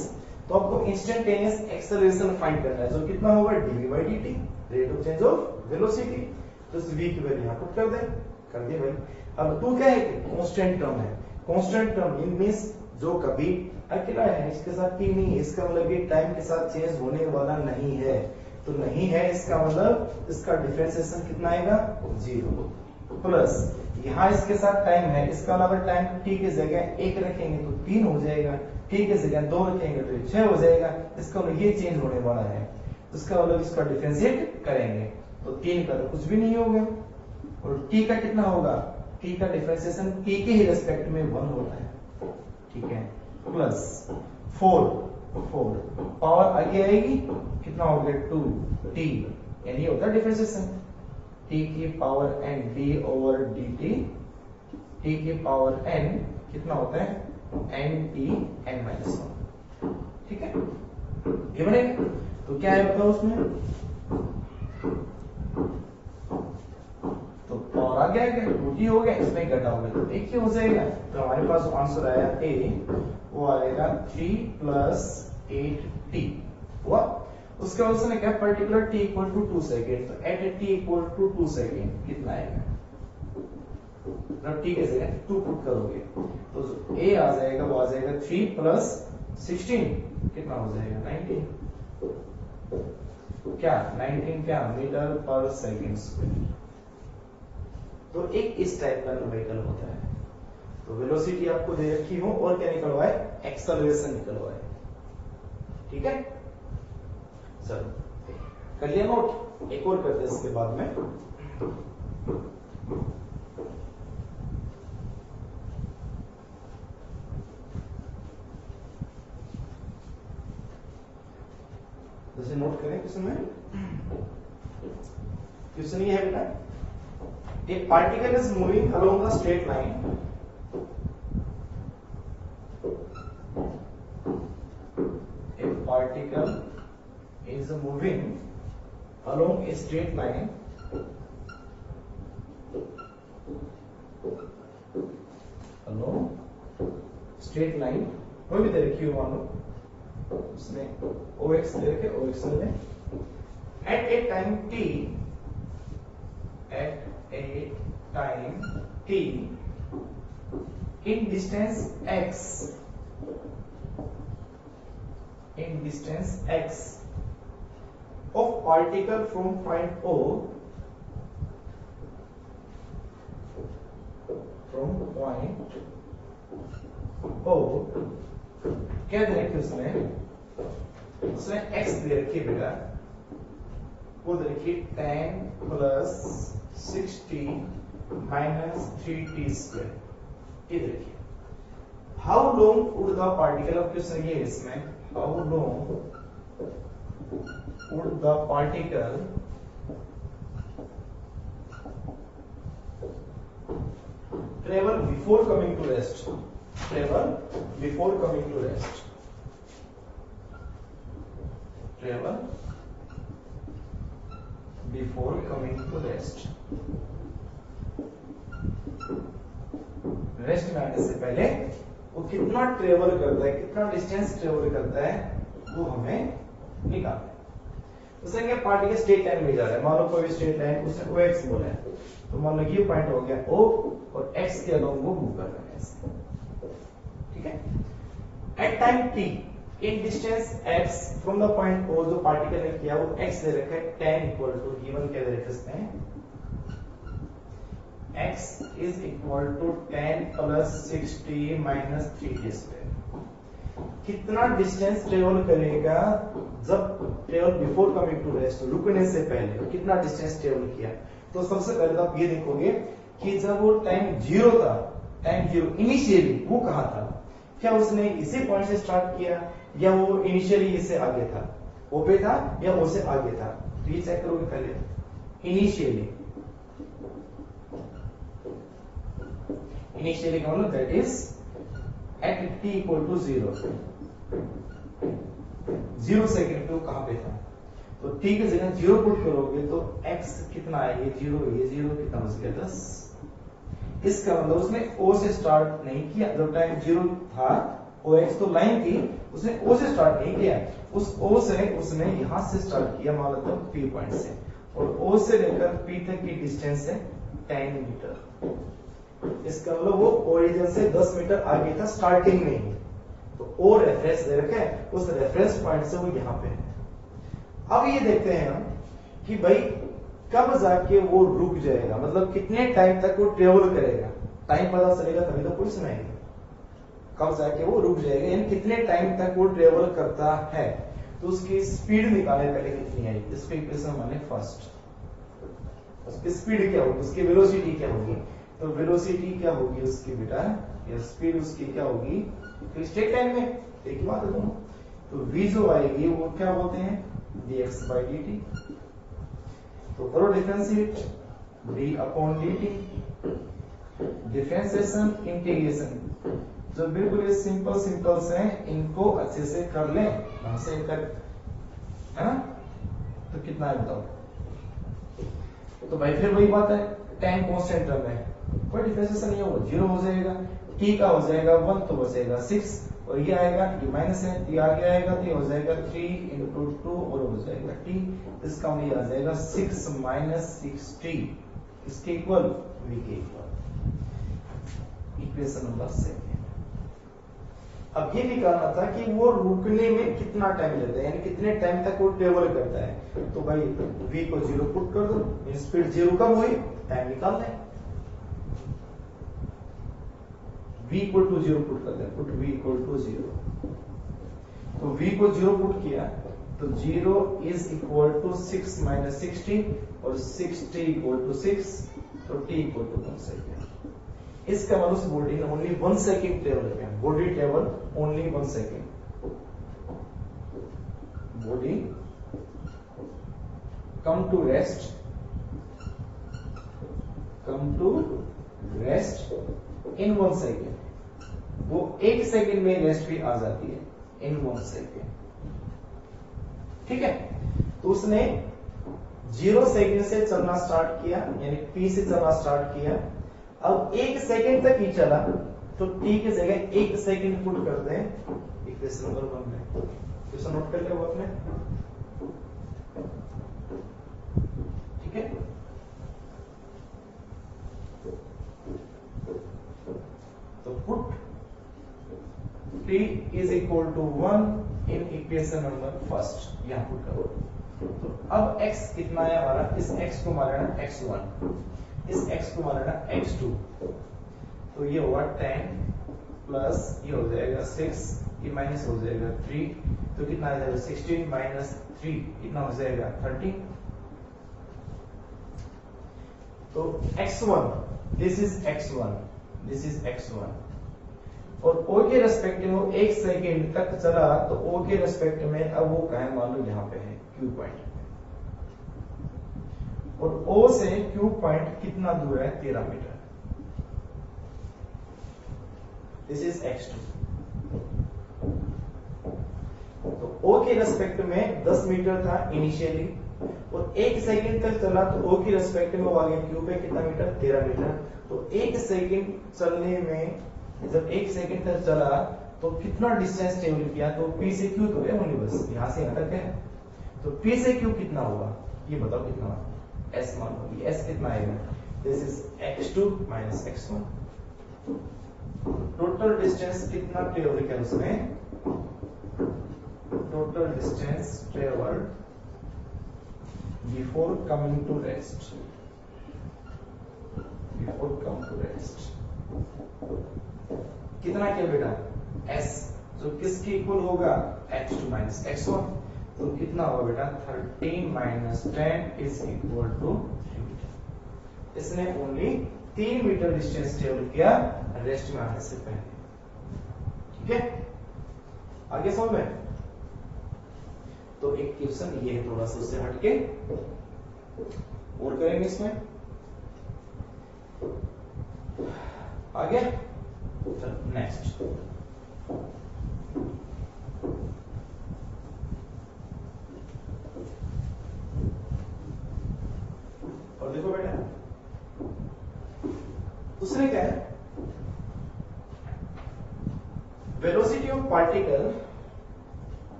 तो आपको इंस्टेंटेनियस एक्सेलरेशन फाइंड करना है, जो कितना होगा, dv by dt, rate of change of velocity. तो इस v की वैल्यू यहां पुट कर दे भाई। अब 2 क्या है, कांस्टेंट टर्म है, कांस्टेंट टर्म मींस जो कभी अकेला है, इसके साथ t नहीं है, इसका मतलब ये टाइम के साथ चेंज होने वाला नहीं है। तो नहीं है इसका मतलब इसका डिफरेंशिएशन कितना आएगा, 0 प्लस यहाँ इसके साथ टाइम है, इसका मतलब टाइम t की जगह 1 रखेंगे तो 3 हो जाएगा, t की जगह 2 रखेंगे तो 6 हो जाएगा। इसका मतलब ये चेंज होने वाला है, इसका मतलब इसका डिफरेंशिएट करेंगे तो 3 का तो कुछ भी नहीं होगा, और t का कितना होगा, t का डिफरेंशिएशन t के ही रेस्पेक्ट में 1 होता है, ठीक है। प्लस 4 4, पावर आगे आएगी कितना हो गया 2t, यानी होता है डिफरेंशिएशन, t की power n d over dt, t की पावर n कितना होता है nt n माइनस 1, ठीक है ये बनेगा। तो क्या है बताओ उसमें, तो पावर आ गया 2t हो गया, इसमें घटा हो गया तो एक ही हो जाएगा। तो हमारे पास आंसर आया a, वो आएगा 3 प्लस 8t हुआ। उसके बाद उसने क्या particular t equal to 2 second, तो at t equal to 2 second कितना आएगा, मतलब t के जगह 2 पुट करोगे तो a आ जाएगा, वो आ जाएगा 3 प्लस 16 कितना हो जाएगा 19, क्या 19 क्या मीटर पर सेकेंड स्क्वायर। तो एक इस टाइप का न्यूमेरिकल होता है। तो वेलोसिटी आपको दे रखी हो और क्या निकलवा है, एक्सेलरेशन निकलवा है, ठीक है। चलो कर लिया नोट, एक और करते हैं इसके बाद में। जैसे नोट करें क्वेश्चन में, क्वेश्चन ये है बेटा, a particle is moving along a straight line, a particle is moving along a straight line कोई भी दे रखी हो मान लो, उसने OX दे रखे, OX में at a time t, at a time t in distance x, in distance x of particle from point O, from point O, क्या दे रखी उसने x दे रखी बेटा, वो दे रखी tan plus 60 minus 3t square, ये दे रखी। How long would the particle, of question ये इसमें, how long would the particle travel before coming to rest, travel before coming to rest, travel before coming to rest, rest में आने से पहले वो कितना ट्रेवल करता है, कितना डिस्टेंस ट्रेवल करता है, वो हमें निकालना है। उसने क्या पार्टिकल स्ट्रेट लाइन में जा रहा है, मान लो कोई भी स्ट्रेट लाइन, उसने OX बोला है, तो मान लो ये पॉइंट हो गया O और X के अलोंग वो मूव कर रहा है ऐसे, ठीक है। At time t in distance x from the point O, जो पार्टिकल ने किया वो x दे रखा है, tan इक्वल टू गिवन क्या दे रखा है, x is equal to tan plus 60 minus 3t square. कितना डिस्टेंस ट्रेवल करेगा जब travel before coming to rest, रुकने से पहले कितना डिस्टेंस ट्रेवल किया। तो सबसे पहले तो आप ये देखोगे कि जब वो टाइम जीरो था, टाइम जीरो इनिशियली वो कहाँ था, क्या उसने इसी पॉइंट से स्टार्ट किया या वो इनिशियली इससे आगे था, ओ पे था या ओ से आगे था। तो ये चेक करोगे पहले इनिशियली, इनिशियली का मतलब that is at t equal to 0 second पे वो कहां पे था। तो t की जगह 0 पुट करोगे तो x कितना है, ये 0, ये 0 कितना बच गया 10। इसका मतलब उसने o से स्टार्ट नहीं किया, जब टाइम 0 था OX तो लाइन थी, उसने O से स्टार्ट नहीं किया, उस O से उसने यहां से स्टार्ट किया, मान लो P पॉइंट से, और O से लेकर P तक की डिस्टेंस है 10 मीटर। इसका मतलब वो ओरिजिन से 10 मीटर आगे था स्टार्टिंग में ही। तो O रेफरेंस दे रखा है, उस रेफरेंस पॉइंट से वो यहाँ पे है। अब ये देखते हैं हम कि भाई कब जाके वो रुक जाएगा, मतलब कितने टाइम तक वो ट्रेवल करेगा। टाइम पता चलेगा तभी तो पुलिस में आएगी, कब जाके वो रुक जाएगा, यानी कितने टाइम तक वो ट्रेवल करता है। तो उसकी स्पीड निकाले पहले कितनी आएगी, इसको इक्वेशन माने फर्स्ट। उसकी स्पीड क्या होगी, उसकी वेलोसिटी क्या होगी। तो वेलोसिटी क्या होगी उसकी बेटा, या स्पीड उसकी क्या होगी, तो स्ट्रेट लाइन में एक बात है दोनों, तो v जो आएगी वो क्या बोलते हैं, dx by dt। तो करो differentiate d upon dt, differentiation integration जो बिल्कुल ये सिंपल से हैं, इनको अच्छे से कर लें ढंग से कर, है ना। तो कितना है बताओ। तो भाई फिर वही बात है, टाइम कांस्टेंट टर्म है, कोई डिफरेंशिएशन नहीं होगा, जीरो हो जाएगा, t का हो जाएगा 1 तो बचेगा 6, और ये आएगा ये माइनस है, ये आगे आएगा तो ये हो जाएगा 3 into 2 और हो जाएगा t, इसका ये आ जाएगा 6 minus 6t, इसके इक्वल v के इक्वल, इक्वेशन नंबर 7। अब ये निकालना था कि वो रुकने में कितना टाइम लेता है, यानी कितने टाइम तक वो ट्रेवल करता है। तो भाई v को 0 पुट कर दो, स्पीड 0 कम हुई, टाइम निकाल दें। v इक्वल टू 0 पुट कर दें, पुट v इक्वल टू 0। तो v को 0 पुट किया तो 0 इज इक्वल टू 6 माइनस 60 और 6t इक्वल टू 6, तो t इक्वल टू 1 सेकेंड। इसका मतलब उस बॉडी ने ओनली 1 सेकेंड ट्रेवल किया, body travel only 1 second, body come to rest in 1 second, वो 1 सेकेंड में रेस्ट भी आ जाती है इन 1 सेकेंड, ठीक है। तो उसने 0 सेकेंड से चलना स्टार्ट किया, यानी p से चलना स्टार्ट किया, अब 1 सेकेंड तक ही चला, तो t की जगह 1 सेकेंड पुट करते हैं इक्वेशन नंबर 1 में। इक्वेशन नोट कर ले वो अपने, ठीक है। तो put t is equal to 1 in equation number first, यहां पुट करो। तो अब x कितना है हमारा, इस x को मान लेना x1, इस x को मान लेना x2, तो ये होगा 10 प्लस ये हो जाएगा 6, ये माइनस हो जाएगा 3, तो कितना आ जाएगा 16 माइनस 3 कितना हो जाएगा 30। तो x1 this is x1, this is x1, और o के रेस्पेक्ट में वो 1 सेकेंड तक चला, तो o के रेस्पेक्ट में अब वो कहा मान लो यहाँ पे है Q पॉइंट, और O से Q पॉइंट कितना दूर है 13 मीटर, दिस इज x2। तो O के रेस्पेक्ट में 10 मीटर था इनिशियली, और 1 सेकेंड तक चला, तो O के रेस्पेक्ट में वो आ गया Q पे कितना मीटर 13 मीटर। तो 1 सेकेंड चलने में, जब 1 सेकेंड तक चला तो कितना डिस्टेंस ट्रेवल किया, तो P से Q तो है ओनली, बस यहां से यहां तक है, तो P से Q कितना होगा ये बताओ कितना होगा, S मान होगी, S कितना आएगा, this is x2 minus x1। Total distance कितना ट्रेवल किया उसने, total distance travelled before coming to rest, before come to rest कितना किया बेटा, S जो किसके इक्वल होगा x2 माइनस x1, तो कितना होगा बेटा 13 माइनस 10 इज इक्वल टू 3। इसने ओनली 3 मीटर डिस्टेंस ट्रेवल किया रेस्ट में आने से पहले, ठीक है। आगे समझ में, तो एक क्वेश्चन ये है थोड़ा सा उससे हटके, और करेंगे इसमें आगे। नेक्स्ट और देखो बेटा, दूसरे क्या है, velocity of particle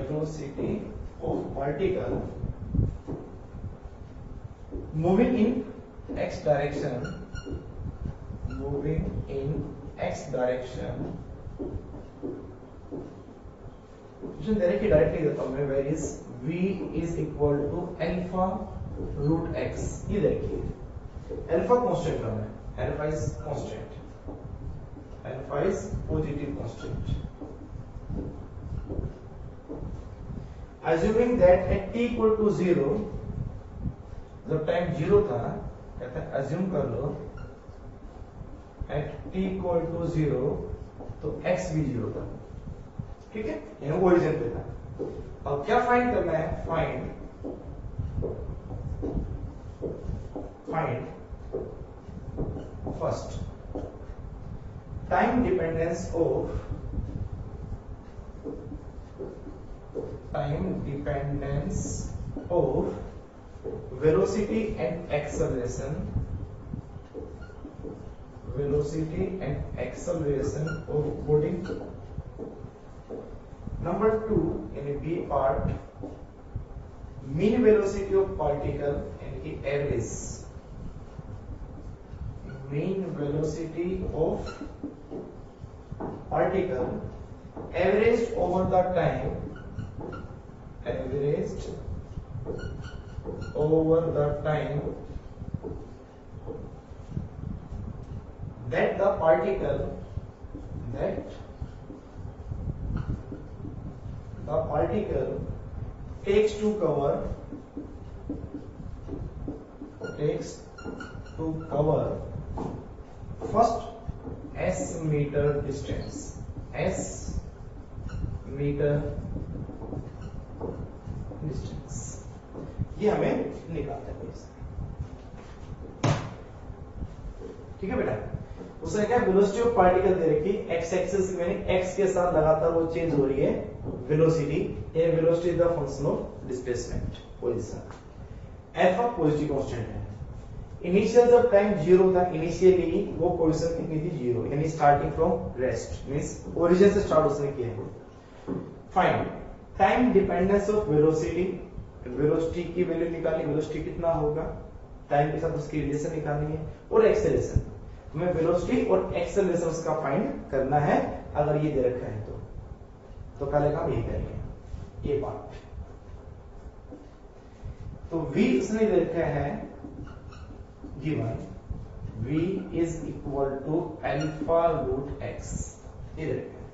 velocity of particle moving in x direction, moving in x direction, directly देता हूं मैं, where is v is equal to alpha root x। ये देखिए अल्फा कांस्टेंट टर्म है, alpha is constant, alpha is positive constant. assuming that at t equal to 0, जब time 0 था, कहता है assume कर लो एट t इक्वल टू 0 तो x भी 0 था, ठीक है, यानी ओरिजिन पे था। अब क्या फाइंड करना है, find first time dependence of velocity and acceleration of body. Number 2 in a B part, mean velocity of particle and average. Mean velocity of particle averaged over the time, that the particle takes to cover first s meter distance, ये हमें निकालना है, ठीक है बेटा। उसने क्या velocity of particle दे रखी, एक्स एक्सिस यानी एक्स के साथ लगातार वो चेंज हो रही है वेलोसिटी, ये velocity is the function of displacement position. Alpha positive constant है, इनिशियल जब टाइम 0 था, इनिशियली वो पोजीशन कितनी थी 0, यानी starting from rest means origin से स्टार्ट उसने किया है। Find time dependence of velocity, velocity की वैल्यू निकालनी, वेलोसिटी कितना होगा, टाइम के साथ उसकी रिलेशन निकालनी है, और एक्सेलरेशन, हमें वेलोसिटी और एक्सेलरेशन उसका फाइंड करना है अगर ये दे रखा है तो पहले काम यही करेंगे, ये पार्ट। तो v उसने दे रखा है given v is equal to alpha root x, ये दे रखा है।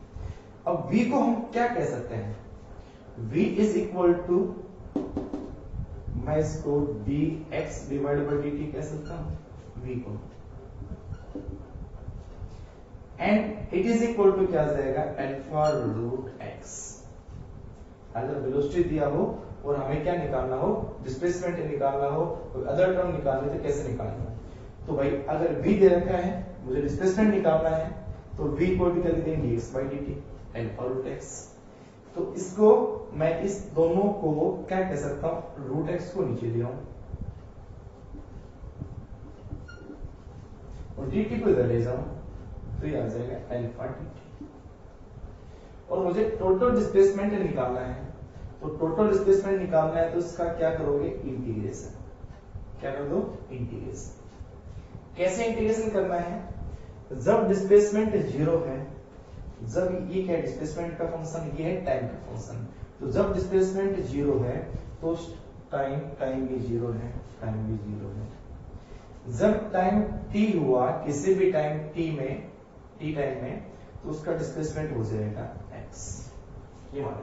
अब v को हम क्या कह सकते हैं, v इज इक्वल टू, मैं इसको dx डिवाइड बाई dt कह सकता हूं v को, and it is equal to क्या आ जाएगा अल्फा रूट x। अगर वेलोसिटी दिया हो और हमें क्या निकालना हो, डिस्प्लेसमेंट निकालना हो, कोई अदर टर्म निकालनी तो कैसे निकालना, तो भाई अगर v दे रखा है मुझे डिस्प्लेसमेंट निकालना है तो v इक्वल टू क्या लिख देंगे dx by dt alpha root x। तो इसको मैं इस दोनों को क्या कह सकता हूं, रूट एक्स को नीचे ले आऊं और dt को इधर ले जाऊं तो ये आ जाएगा अल्फा dt। और मुझे टोटल डिस्प्लेसमेंट निकालना है, तो टोटल डिस्प्लेसमेंट निकालना है तो इसका क्या करोगे इंटीग्रेशन, क्या कर दो इंटीग्रेशन। कैसे इंटीग्रेशन करना है, जब डिस्प्लेसमेंट 0 है, जब ये क्या डिस्प्लेसमेंट का फंक्शन, ये है टाइम का फंक्शन, तो जब डिस्प्लेसमेंट 0 है तो टाइम भी 0 है, जब टाइम t हुआ किसी भी टाइम t टाइम में तो उसका डिस्प्लेसमेंट हो जाएगा x, ये मान।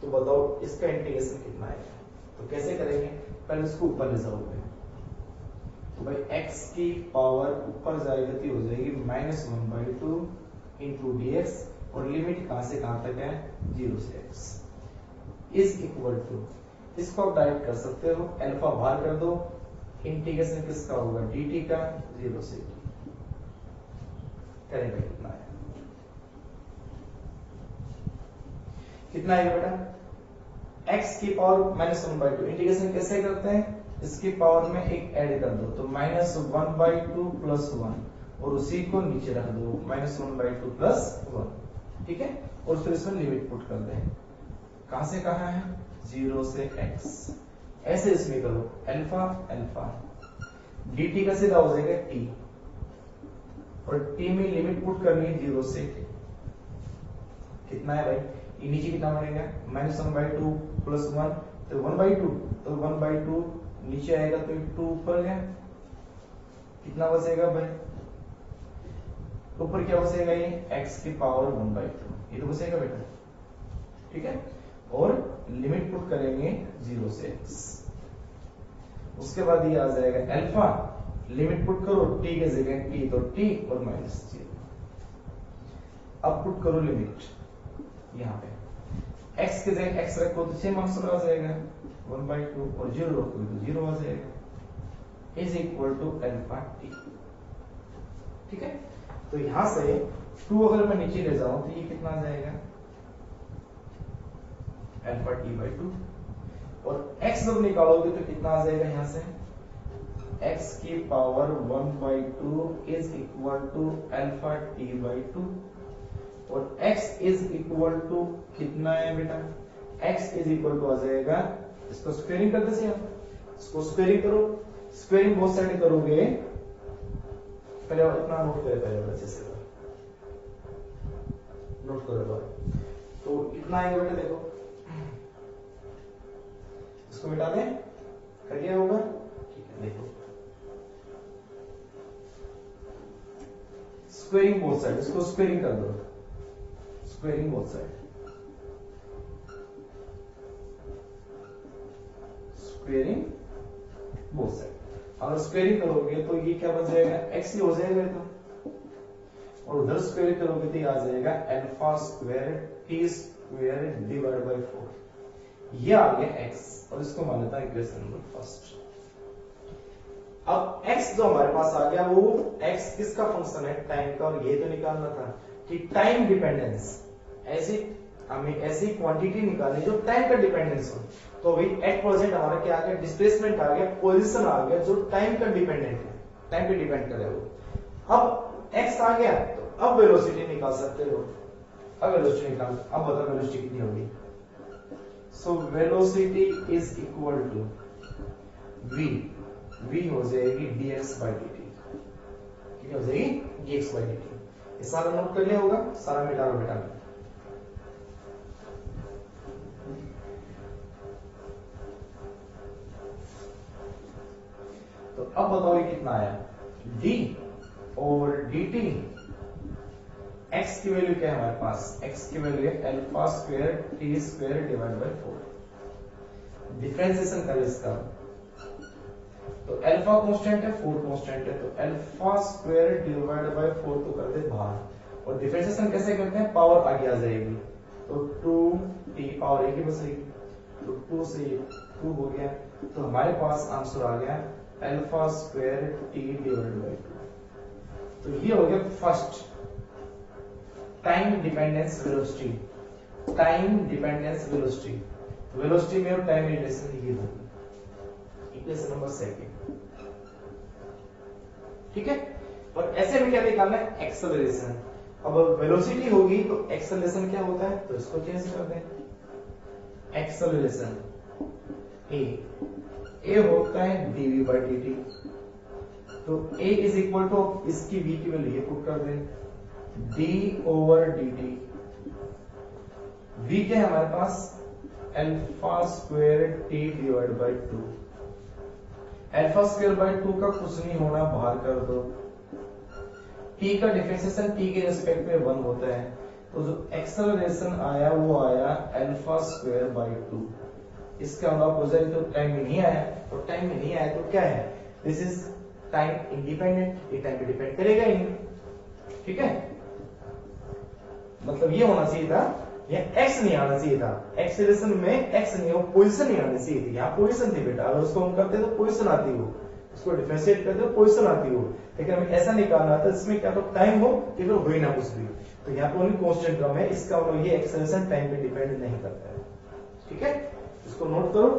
तो बताओ इसका इंटीग्रेशन कितना आएगा, तो कैसे करेंगे, पहले इसको ऊपर ले जाओगे तो भाई x की पावर ऊपर जाएगी तो हो जाएगी -1/2 इंटू dx, और लिमिट कहां से कहां तक है 0 से x इज इक्वल टू, इसको आप डायरेक्ट कर सकते हो, अल्फा बाहर कर दो, इंटीग्रेशन किसका होगा dt का 0 से t, करेंगे कितना है, कितना आएगा बेटा x की पावर -1/2, इंटीग्रेशन कैसे करते हैं, इसकी पावर में एक ऐड कर दो तो -1/2 प्लस 1 और उसी को नीचे रख दो -1/2 प्लस 1, ठीक है, और फिर इसमें लिमिट पुट कर दें, कहां से कहां है 0 से x, ऐसे इसमें करो अल्फा dt का सीधा हो जाएगा t, और t में लिमिट पुट करनी है 0 से t, कितना है भाई, ये नीचे कितना बनेगा -1/2 प्लस 1 तो 1/2, तो 1/2 नीचे आएगा तो 2 ऊपर गया, कितना बचेगा भाई, ऊपर क्या बचेगा, ये x की पावर 1/2, ये तो बचेगा बेटा, ठीक है, और लिमिट पुट करेंगे 0 से x, उसके बाद ये आ जाएगा अल्फा, लिमिट पुट करो t के जगह t तो t और माइनस 0। अब पुट करो लिमिट यहाँ पे x के जगह x रखो तो सेम आंसर आ जाएगा 1/2 और 0 रखो तो 0 आ जाएगा is equal to alpha t। ठीक है, तो यहां से 2 अगर मैं नीचे ले जाऊं तो ये कितना आ जाएगा अल्फा t/2 और x जब निकालोगे तो कितना आ जाएगा यहां से x की power 1/2 is equal to alpha t/2 और x इज इक्वल टू कितना है बेटा x इज इक्वल टू आ जाएगा, इसको स्क्वायरिंग कर दे, इसको स्क्वायरिंग करो, स्क्वायरिंग बहुत साइड करोगे, पहले इतना नोट करे पहले बच्चे से नोट करो तो कितना आएगा बेटा देखो, इसको मिटा दें, कर लिया होगा, ठीक है देखो स्क्वायरिंग बोथ साइड, इसको स्क्वायरिंग कर दो, squaring both side, squaring both side, अगर स्क्वायरिंग करोगे तो ये क्या बन जाएगा x ही हो जाएगा तो, और उधर स्क्वायर करोगे तो ये आ जाएगा alpha square t square divide by 4, ये आ गया x और इसको मानता है इक्वेशन नंबर फर्स्ट। अब x जो हमारे पास आ गया वो x किसका फंक्शन है टाइम का, और ये तो निकालना था कि टाइम डिपेंडेंस, ऐसी हमें ऐसी क्वांटिटी निकालनी जो टाइम का डिपेंडेंस हो, तो भाई एट प्रेजेंट हमारा क्या आ गया डिस्प्लेसमेंट आ गया, पोजीशन आ गया जो टाइम का डिपेंडेंट है, टाइम पे डिपेंड करे वो। अब x आ गया तो अब वेलोसिटी निकाल सकते हो, अब वेलोसिटी निकाल, अब बताओ वेलोसिटी कितनी होगी, so velocity is equal to v हो जाएगी dx/dt, कितनी हो जाएगी dx/dt, ये सारा नोट कर लिया होगा, सारा मिटा लो बेटा, तो अब बताओ ये कितना आया d ओवर dt, x की वैल्यू क्या है हमारे पास, x की वैल्यू है alpha square t square divide by 4, differentiation करें इसका तो अल्फा कांस्टेंट है 4 कांस्टेंट है, तो अल्फा स्क्वायर डिवाइड बाय 4 तो कर दे बाहर, और डिफरेंशिएशन कैसे करते हैं पावर आगे आ जाएगी तो 2t पावर एक ही बचेगी, तो 2 से 2 हो गया, तो हमारे पास आंसर आ गया alpha square t divide by 2। तो ये हो गया first time dependence velocity, time dependence velocity, velocity में और टाइम रिलेशन ये होगी इक्वेशन नंबर सेकंड। ठीक है, और ऐसे में क्या निकालना है एक्सेलरेशन, अब वेलोसिटी होगी तो एक्सेलरेशन क्या होता है, तो इसको चेंज कर दें, एक्सेलरेशन a होता है dv/dt, तो a इज इक्वल टू इसकी v की वैल्यू ये पुट कर दें d ओवर dt, v क्या है हमारे पास alpha square t divide by 2, alpha square by 2 का कुछ नहीं होना बाहर कर दो, t का डिफरेंशिएशन t के रिस्पेक्ट में 1 होता है, तो जो एक्सेलरेशन आया वो आया अल्फा स्क्वायर बाय 2, इसका अपोजिट तो टाइम में नहीं आया, तो टाइम में नहीं आया तो क्या है दिस इज टाइम इंडिपेंडेंट, ये टाइम पे डिपेंड करेगा ही नहीं। ठीक है, मतलब ये होना चाहिए था, ये x नहीं आना चाहिए था, एक्सेलरेशन में x नहीं हो, पोजीशन नहीं आनी चाहिए थी, यहाँ पोजीशन थी बेटा, अगर उसको हम करते तो पोजीशन आती हो, उसको डिफरेंशिएट करते तो पोजीशन आती हो, लेकिन हमें ऐसा निकालना था इसमें क्या तो टाइम हो कि फिर हो ही ना कुछ भी, तो यहाँ पे ओनली कांस्टेंट टर्म है, इसका मतलब ये एक्सेलरेशन टाइम पे डिपेंड नहीं करता है। ठीक है, इसको नोट करो,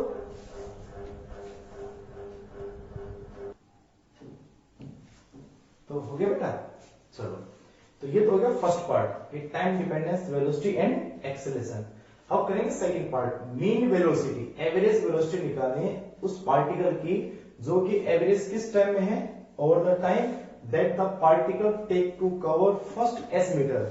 तो हो गया बेटा, चलो तो ये तो हो गया first part, time dependence velocity and acceleration. अब करेंगे second part, mean velocity, average velocity निकालनी है उस पार्टिकल की जो कि एवरेज किस टाइम में है over the time that the particle take to cover first s metre,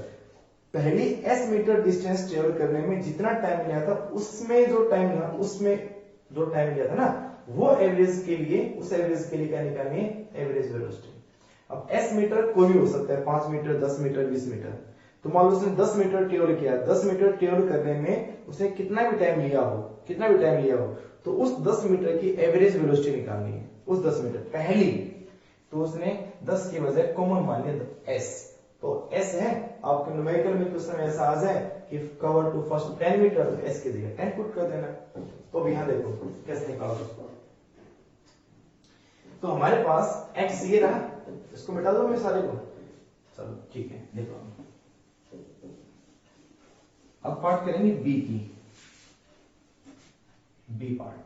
पहली s मीटर डिस्टेंस ट्रेवल करने में जितना टाइम लिया था उसमें जो टाइम लिया, उसमें जो टाइम लिया था ना वो एवरेज के लिए, उस एवरेज के लिए क्या निकालनी है एवरेज वेलोसिटी। अब s मीटर कोई भी हो सकता है, 5 मीटर 10 मीटर 20 मीटर, तो मान लो उसने 10 मीटर ट्रेवल किया, 10 मीटर ट्रेवल करने में उसने कितना भी टाइम लिया हो, कितना भी टाइम लिया हो, तो उस 10 मीटर की एवरेज वेलोसिटी निकालनी है, उस 10 मीटर तो उसने 10 की बजाय कॉमन मान लिया s, तो s है आपके न्यूमेरिकल में क्वेश्चन में ऐसा आ जाए कि कवर टू फर्स्ट 10 मीटर, तो s की जगह 10 पुट कर देना। तो यहाँ देखो कैसे निकालोगे, तो हमारे पास x ये रहा, इसको मिटा दो मैं सारे को, चलो ठीक है देखो। अब पार्ट करेंगे b की, b पार्ट,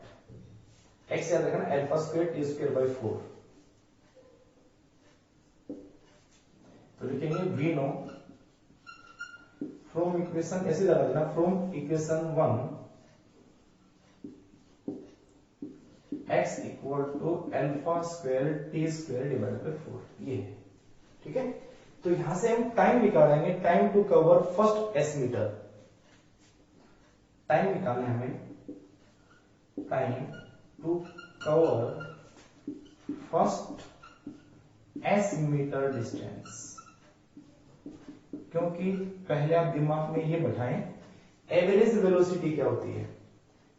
x याद रखना alpha square t square by 4, तो लिखेंगे वी नो फ्रॉम इक्वेशन, ऐसे लगा देना from equation 1 x equal to alpha square t square divide by 4, ये है ठीक है। तो यहां से हम टाइम निकालेंगे, time to cover first s metre, time निकालना है हमें, time to cover first s metre distance, क्योंकि पहले आप दिमाग में ये बैठाएं एवरेज वेलोसिटी क्या होती है।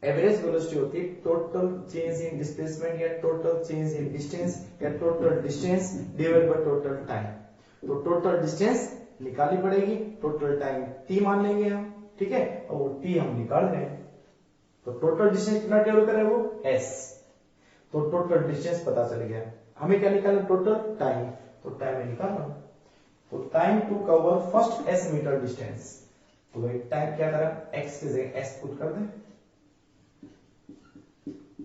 एवरेज वेलोसिटी होती है टोटल चेंज इन डिस्प्लेसमेंट या टोटल चेंज इन डिस्टेंस या total distance divide by total time. तो टोटल डिस्टेंस निकालनी पड़ेगी, टोटल टाइम t मान लेंगे हम, ठीक है, और वो t हम निकाल रहे हैं। तो टोटल डिस्टेंस कितना ट्रेवल करे वो s, तो टोटल डिस्टेंस पता चल गया। हमें क्या निकालना, टोटल टाइम, तो टाइम में निकालना, तो time to cover first s metre distance, तो भाई टाइम क्या करा, x की जगह s पुट कर दें,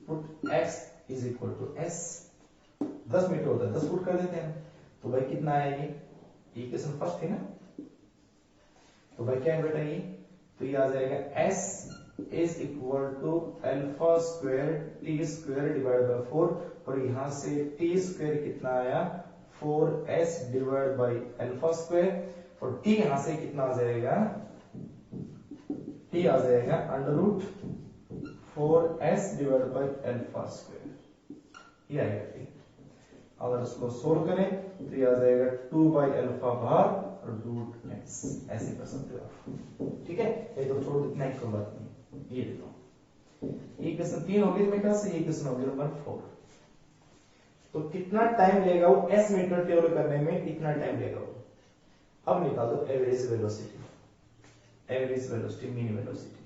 put x is equal to s, 10 metre होता है 10 पुट कर देते हैं, तो भाई कितना आएगी, इक्वेशन फर्स्ट थी ना, तो भाई क्या है बेटा ये, तो ये आ जाएगा s is equal to alpha square t square divide by 4, और यहां से t स्क्वायर कितना आया 4s divide by alpha square, और t यहां से कितना आ जाएगा, t आ जाएगा under root 4s divide by alpha square, ये आएगा t। अगर इसको सोल्व करें तो ये आ जाएगा 2 बाई अल्फा बार और रूट x, ऐसे कर सकते हो आप, ठीक है। ये तो छोड़ देना, एक बात नहीं, ये देखो ये क्वेश्चन 3 हो गया मेरे ख्याल से, ये क्वेश्चन हो गया नंबर 4। तो कितना टाइम लेगा वो s मीटर ट्रेवल करने में, इतना टाइम लेगा वो। अब निकाल दो average velocity, average velocity mean velocity,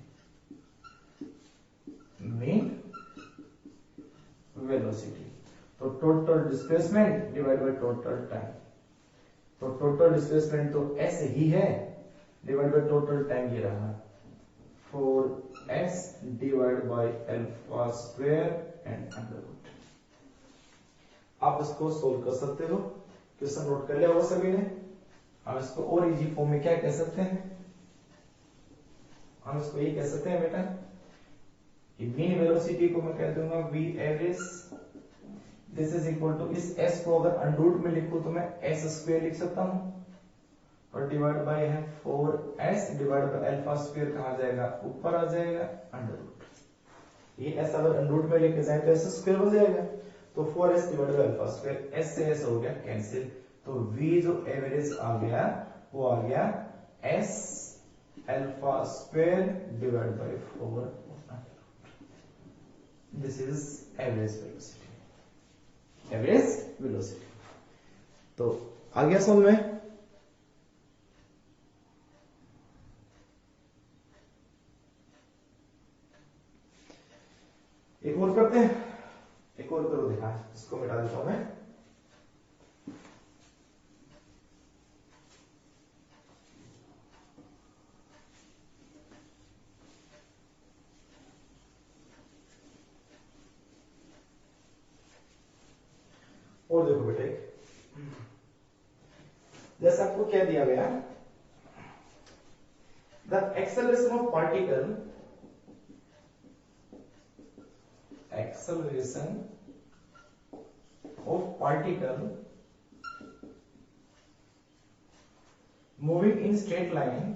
mean velocity, तो total displacement divide by total time, तो टोटल डिस्प्लेसमेंट तो s ही है डिवाइड बाय टोटल टाइम ये रहा 4s divide by alpha square and under root. आप इसको सोल्व कर सकते हो, क्वेश्चन नोट कर लिया होगा सभी ने। हम इसको और इजी फॉर्म में क्या कह सकते हैं, हम इसको ये कह सकते हैं बेटा, मीन वेलोसिटी को मैं कह दूंगा v average, this is equal to, इस s को अगर अंडर में लिखूं तो मैं s स्क्वायर लिख सकता हूं, और डिवाइड बाय है 4s divide by alpha square, कहां जाएगा ऊपर आ जाएगा अंडर रूट, ये s अगर अंडर में लेके जाए तो s स्क्वायर हो जाएगा, तो 4s divide by alpha square, s से s हो गया कैंसिल, तो v जो एवरेज आ गया वो आ गया s alpha square divide by 4, this is average velocity, average velocity. तो आ गया समझ में, एक और करते हैं, एक और करो देखा, इसको मिटा देता हूं मैं, और देखो बेटे, जैसे आपको क्या दिया गया, the acceleration of particle, acceleration of particle moving in straight line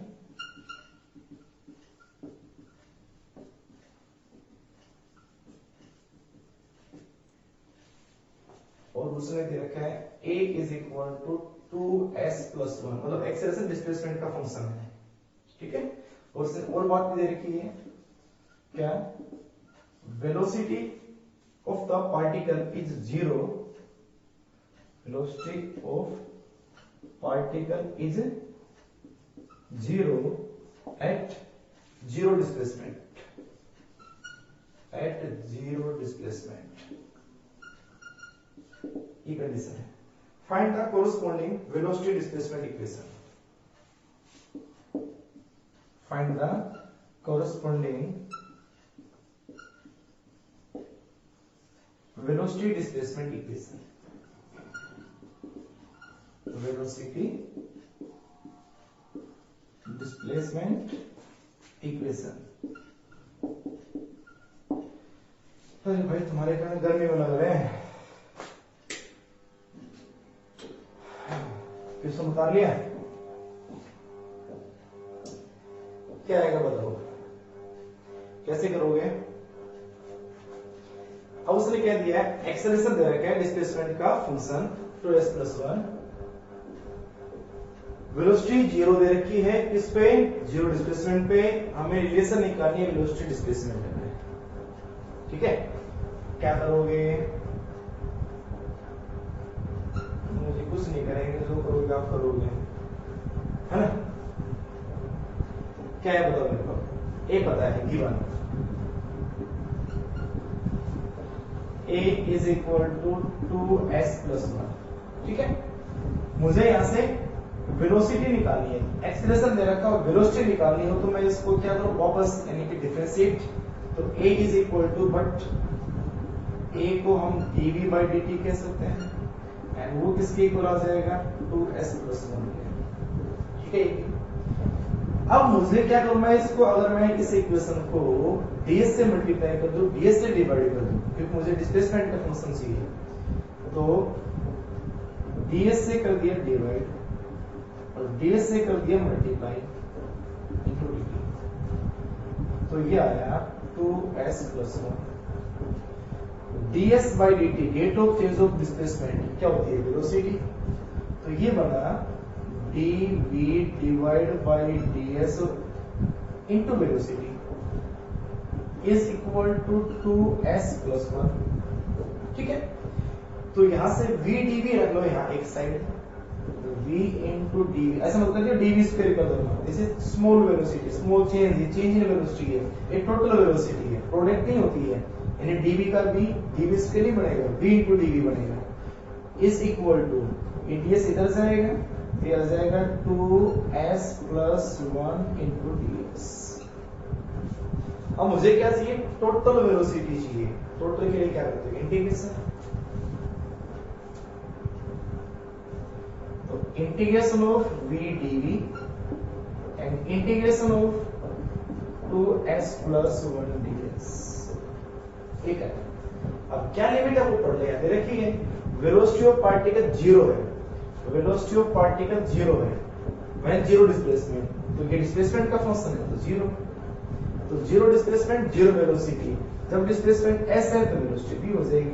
और उसने दे रखा है a is equal to 2s plus 1, मतलब एक्सेलरेशन डिस्प्लेसमेंट का फंक्शन है, ठीक है। और उसने और बात भी दे रखी है क्या, velocity of the particle is 0 velocity of particle is 0 at zero displacement. At zero displacement. ये कंडीशन है. Find the corresponding velocity displacement equation. Find the corresponding velocity displacement equation. Velocity displacement equation. अरे भाई तुम्हारे कारण गर्मी में लग रहे हैं. क्वेश्चन उतार लिया. क्या आएगा बताओ, कैसे करोगे? अब उसने क्या दिया है, एक्सेलरेशन दे रखा है डिस्प्लेसमेंट का फंक्शन 2s+1, वेलोसिटी 0 दे रखी है. किस पे? जीरो डिस्प्लेसमेंट पे. हमें रिलेशन निकालनी है वेलोसिटी डिस्प्लेसमेंट में. ठीक है, क्या करोगे? मुझे कुछ नहीं करेंगे, जो करोगे आप करोगे, है ना? क्या है बताओ मेरे को. ए पता है, given a is equal to 2s+1. ठीक है, मुझे यहां से वेलोसिटी निकालनी है. एक्सेलरेशन दे रखा है, वेलोसिटी निकालनी हो तो मैं इसको क्या करूं, वापस यानी कि डिफरेंशिएट. तो a is equal to, but a को हम dv/dt कह सकते हैं, एंड वो किसके इक्वल आ जाएगा, 2s+1 के. ठीक है, अब मुझे क्या करूं, मैं इसको, अगर मैं इस इक्वेशन को ds से मल्टीप्लाई कर दूं, ds से डिवाइड कर दूं, क्योंकि मुझे डिस्प्लेसमेंट का फंक्शन चाहिए, तो ds से कर दिया डिवाइड और ds से कर दिया मल्टीप्लाई इनटू dt. तो ये आया 2s+1. ds/dt, rate of change of displacement क्या होती है, वेलोसिटी. तो ये बना dv divide by ds into velocity is equal to 2s+1. ठीक है, तो यहां से v dv रख लो यहां एक साइड, v इंटू dv, ऐसा मतलब कि dv स्क्वायर कर दो. This is small velocity, small change in velocity है, ये टोटल वेलोसिटी है, प्रोडक्ट नहीं होती है. यानी dv का v dv स्क्वायर नहीं बनेगा, v इंटू dv बनेगा. इज इक्वल टू, ds इधर जाएगा, ये आ जाएगा 2s+1 इंटू ds. अब मुझे क्या चाहिए, टोटल वेलोसिटी चाहिए. टोटल के लिए क्या करते हैं, इंटीग्रेशन. तो integration of v dv and integration of 2s+1 ds. ठीक है, अब क्या लिमिट है वो पढ़ ले, याद रखिए. वेलोसिटी ऑफ पार्टिकल 0 है, वेलोसिटी ऑफ पार्टिकल 0 है, व्हेन जीरो डिस्प्लेसमेंट. तो ये डिस्प्लेसमेंट का फंक्शन है, तो 0. तो जीरो डिस्प्लेसमेंट, जीरो वेलोसिटी. जब डिस्प्लेसमेंट s है तो वेलोसिटी v हो जाएगी.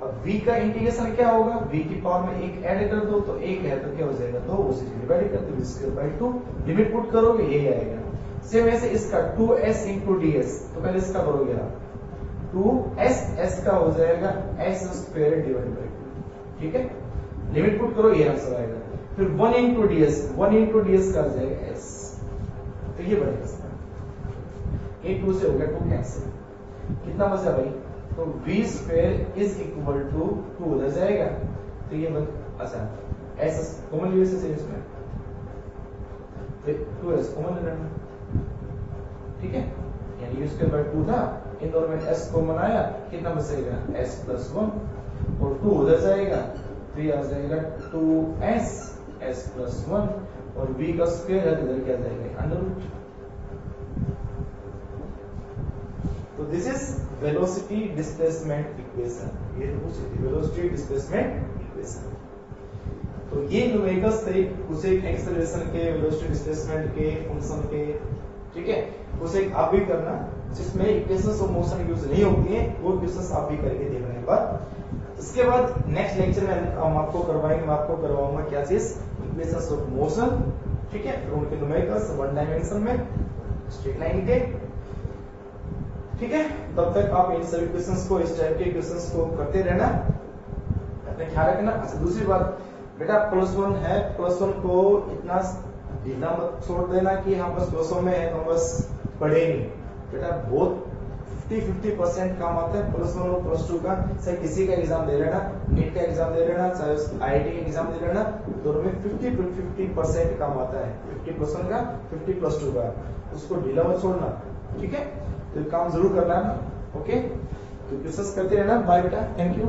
अब v का इंटीग्रेशन क्या होगा, v की पावर में 1 ऐड कर दो, तो 1 है तो क्या हो जाएगा, 2 उसी से डिवाइड कर दो, v²/2. लिमिट पुट करोगे यही आएगा. सेम ऐसे इसका 2s इंटू ds, तो पहले इसका करोगे आप, 2s, s का हो जाएगा s² डिवाइड बाई 2. ठीक है, लिमिट पुट करो, ये आंसर आएगा. फिर 1 इंटू ds का आ जाएगा s. तो ये बनेगा इसका, 2 से हो गया 2 कैंसिल. कितना बचा भाई, तो v² इज इक्वल टू 2 उधर जाएगा, तो ये बन, अच्छा s कॉमन ले से इसमें, तो 2s कॉमन ले लेना. ठीक है, यानी u²/2 था, इन दोनों में s कॉमन आया, कितना बचेगा, s+1, और 2 उधर जाएगा, तो ये आ जाएगा 2s s+1, और v का स्क्वायर है तो इधर क्या जाएगा, अंडर. तो this is velocity displacement equation. ये तो पूछी थी, वेलोसिटी डिस्प्लेसमेंट इक्वेशन. तो ये न्यूमेरिकल्स थे, कुछ एक एक्सेलरेशन के, वेलोसिटी डिस्प्लेसमेंट के, फंक्शन के. ठीक है, उसे आप भी करना, जिसमें इक्वेशंस ऑफ मोशन यूज नहीं होती हैं, वो इक्वेशंस आप भी करके देखना एक बार. इसके बाद नेक्स्ट लेक्चर में हम आपको करवाएंगे, मैं आपको करवाऊंगा क्या चीज, इक्वेशंस ऑफ मोशन. ठीक है, उनके न्यूमेरिकल्स 1 डायमेंशन में, स्ट्रेट लाइन के. ठीक है, तब तक आप इन सभी क्वेश्चंस को, इस टाइप के क्वेश्चंस को करते रहना. इतना ख्याल रखना। अच्छा दूसरी बात बेटा +1 है, +1 को इतना ढीला मत छोड़ देना कि हम बस +1 में है तो हम बस पढ़े नहीं। बेटा बहुत 50-50% काम आता है +1 और +2 का। चाहे किसी का एग्जाम दे लेना, नीट का एग्जाम दे लेना, चाहे IIT का एग्जाम दे लेना, दोनों में 50-50% काम आता है। 50% का 50+2 का, उसको ढीला मत छोड़ना, ठीक है। तो काम जरूर करना है ना, ओके। तो डिस्कस करते रहना। बाय बेटा, थैंक यू।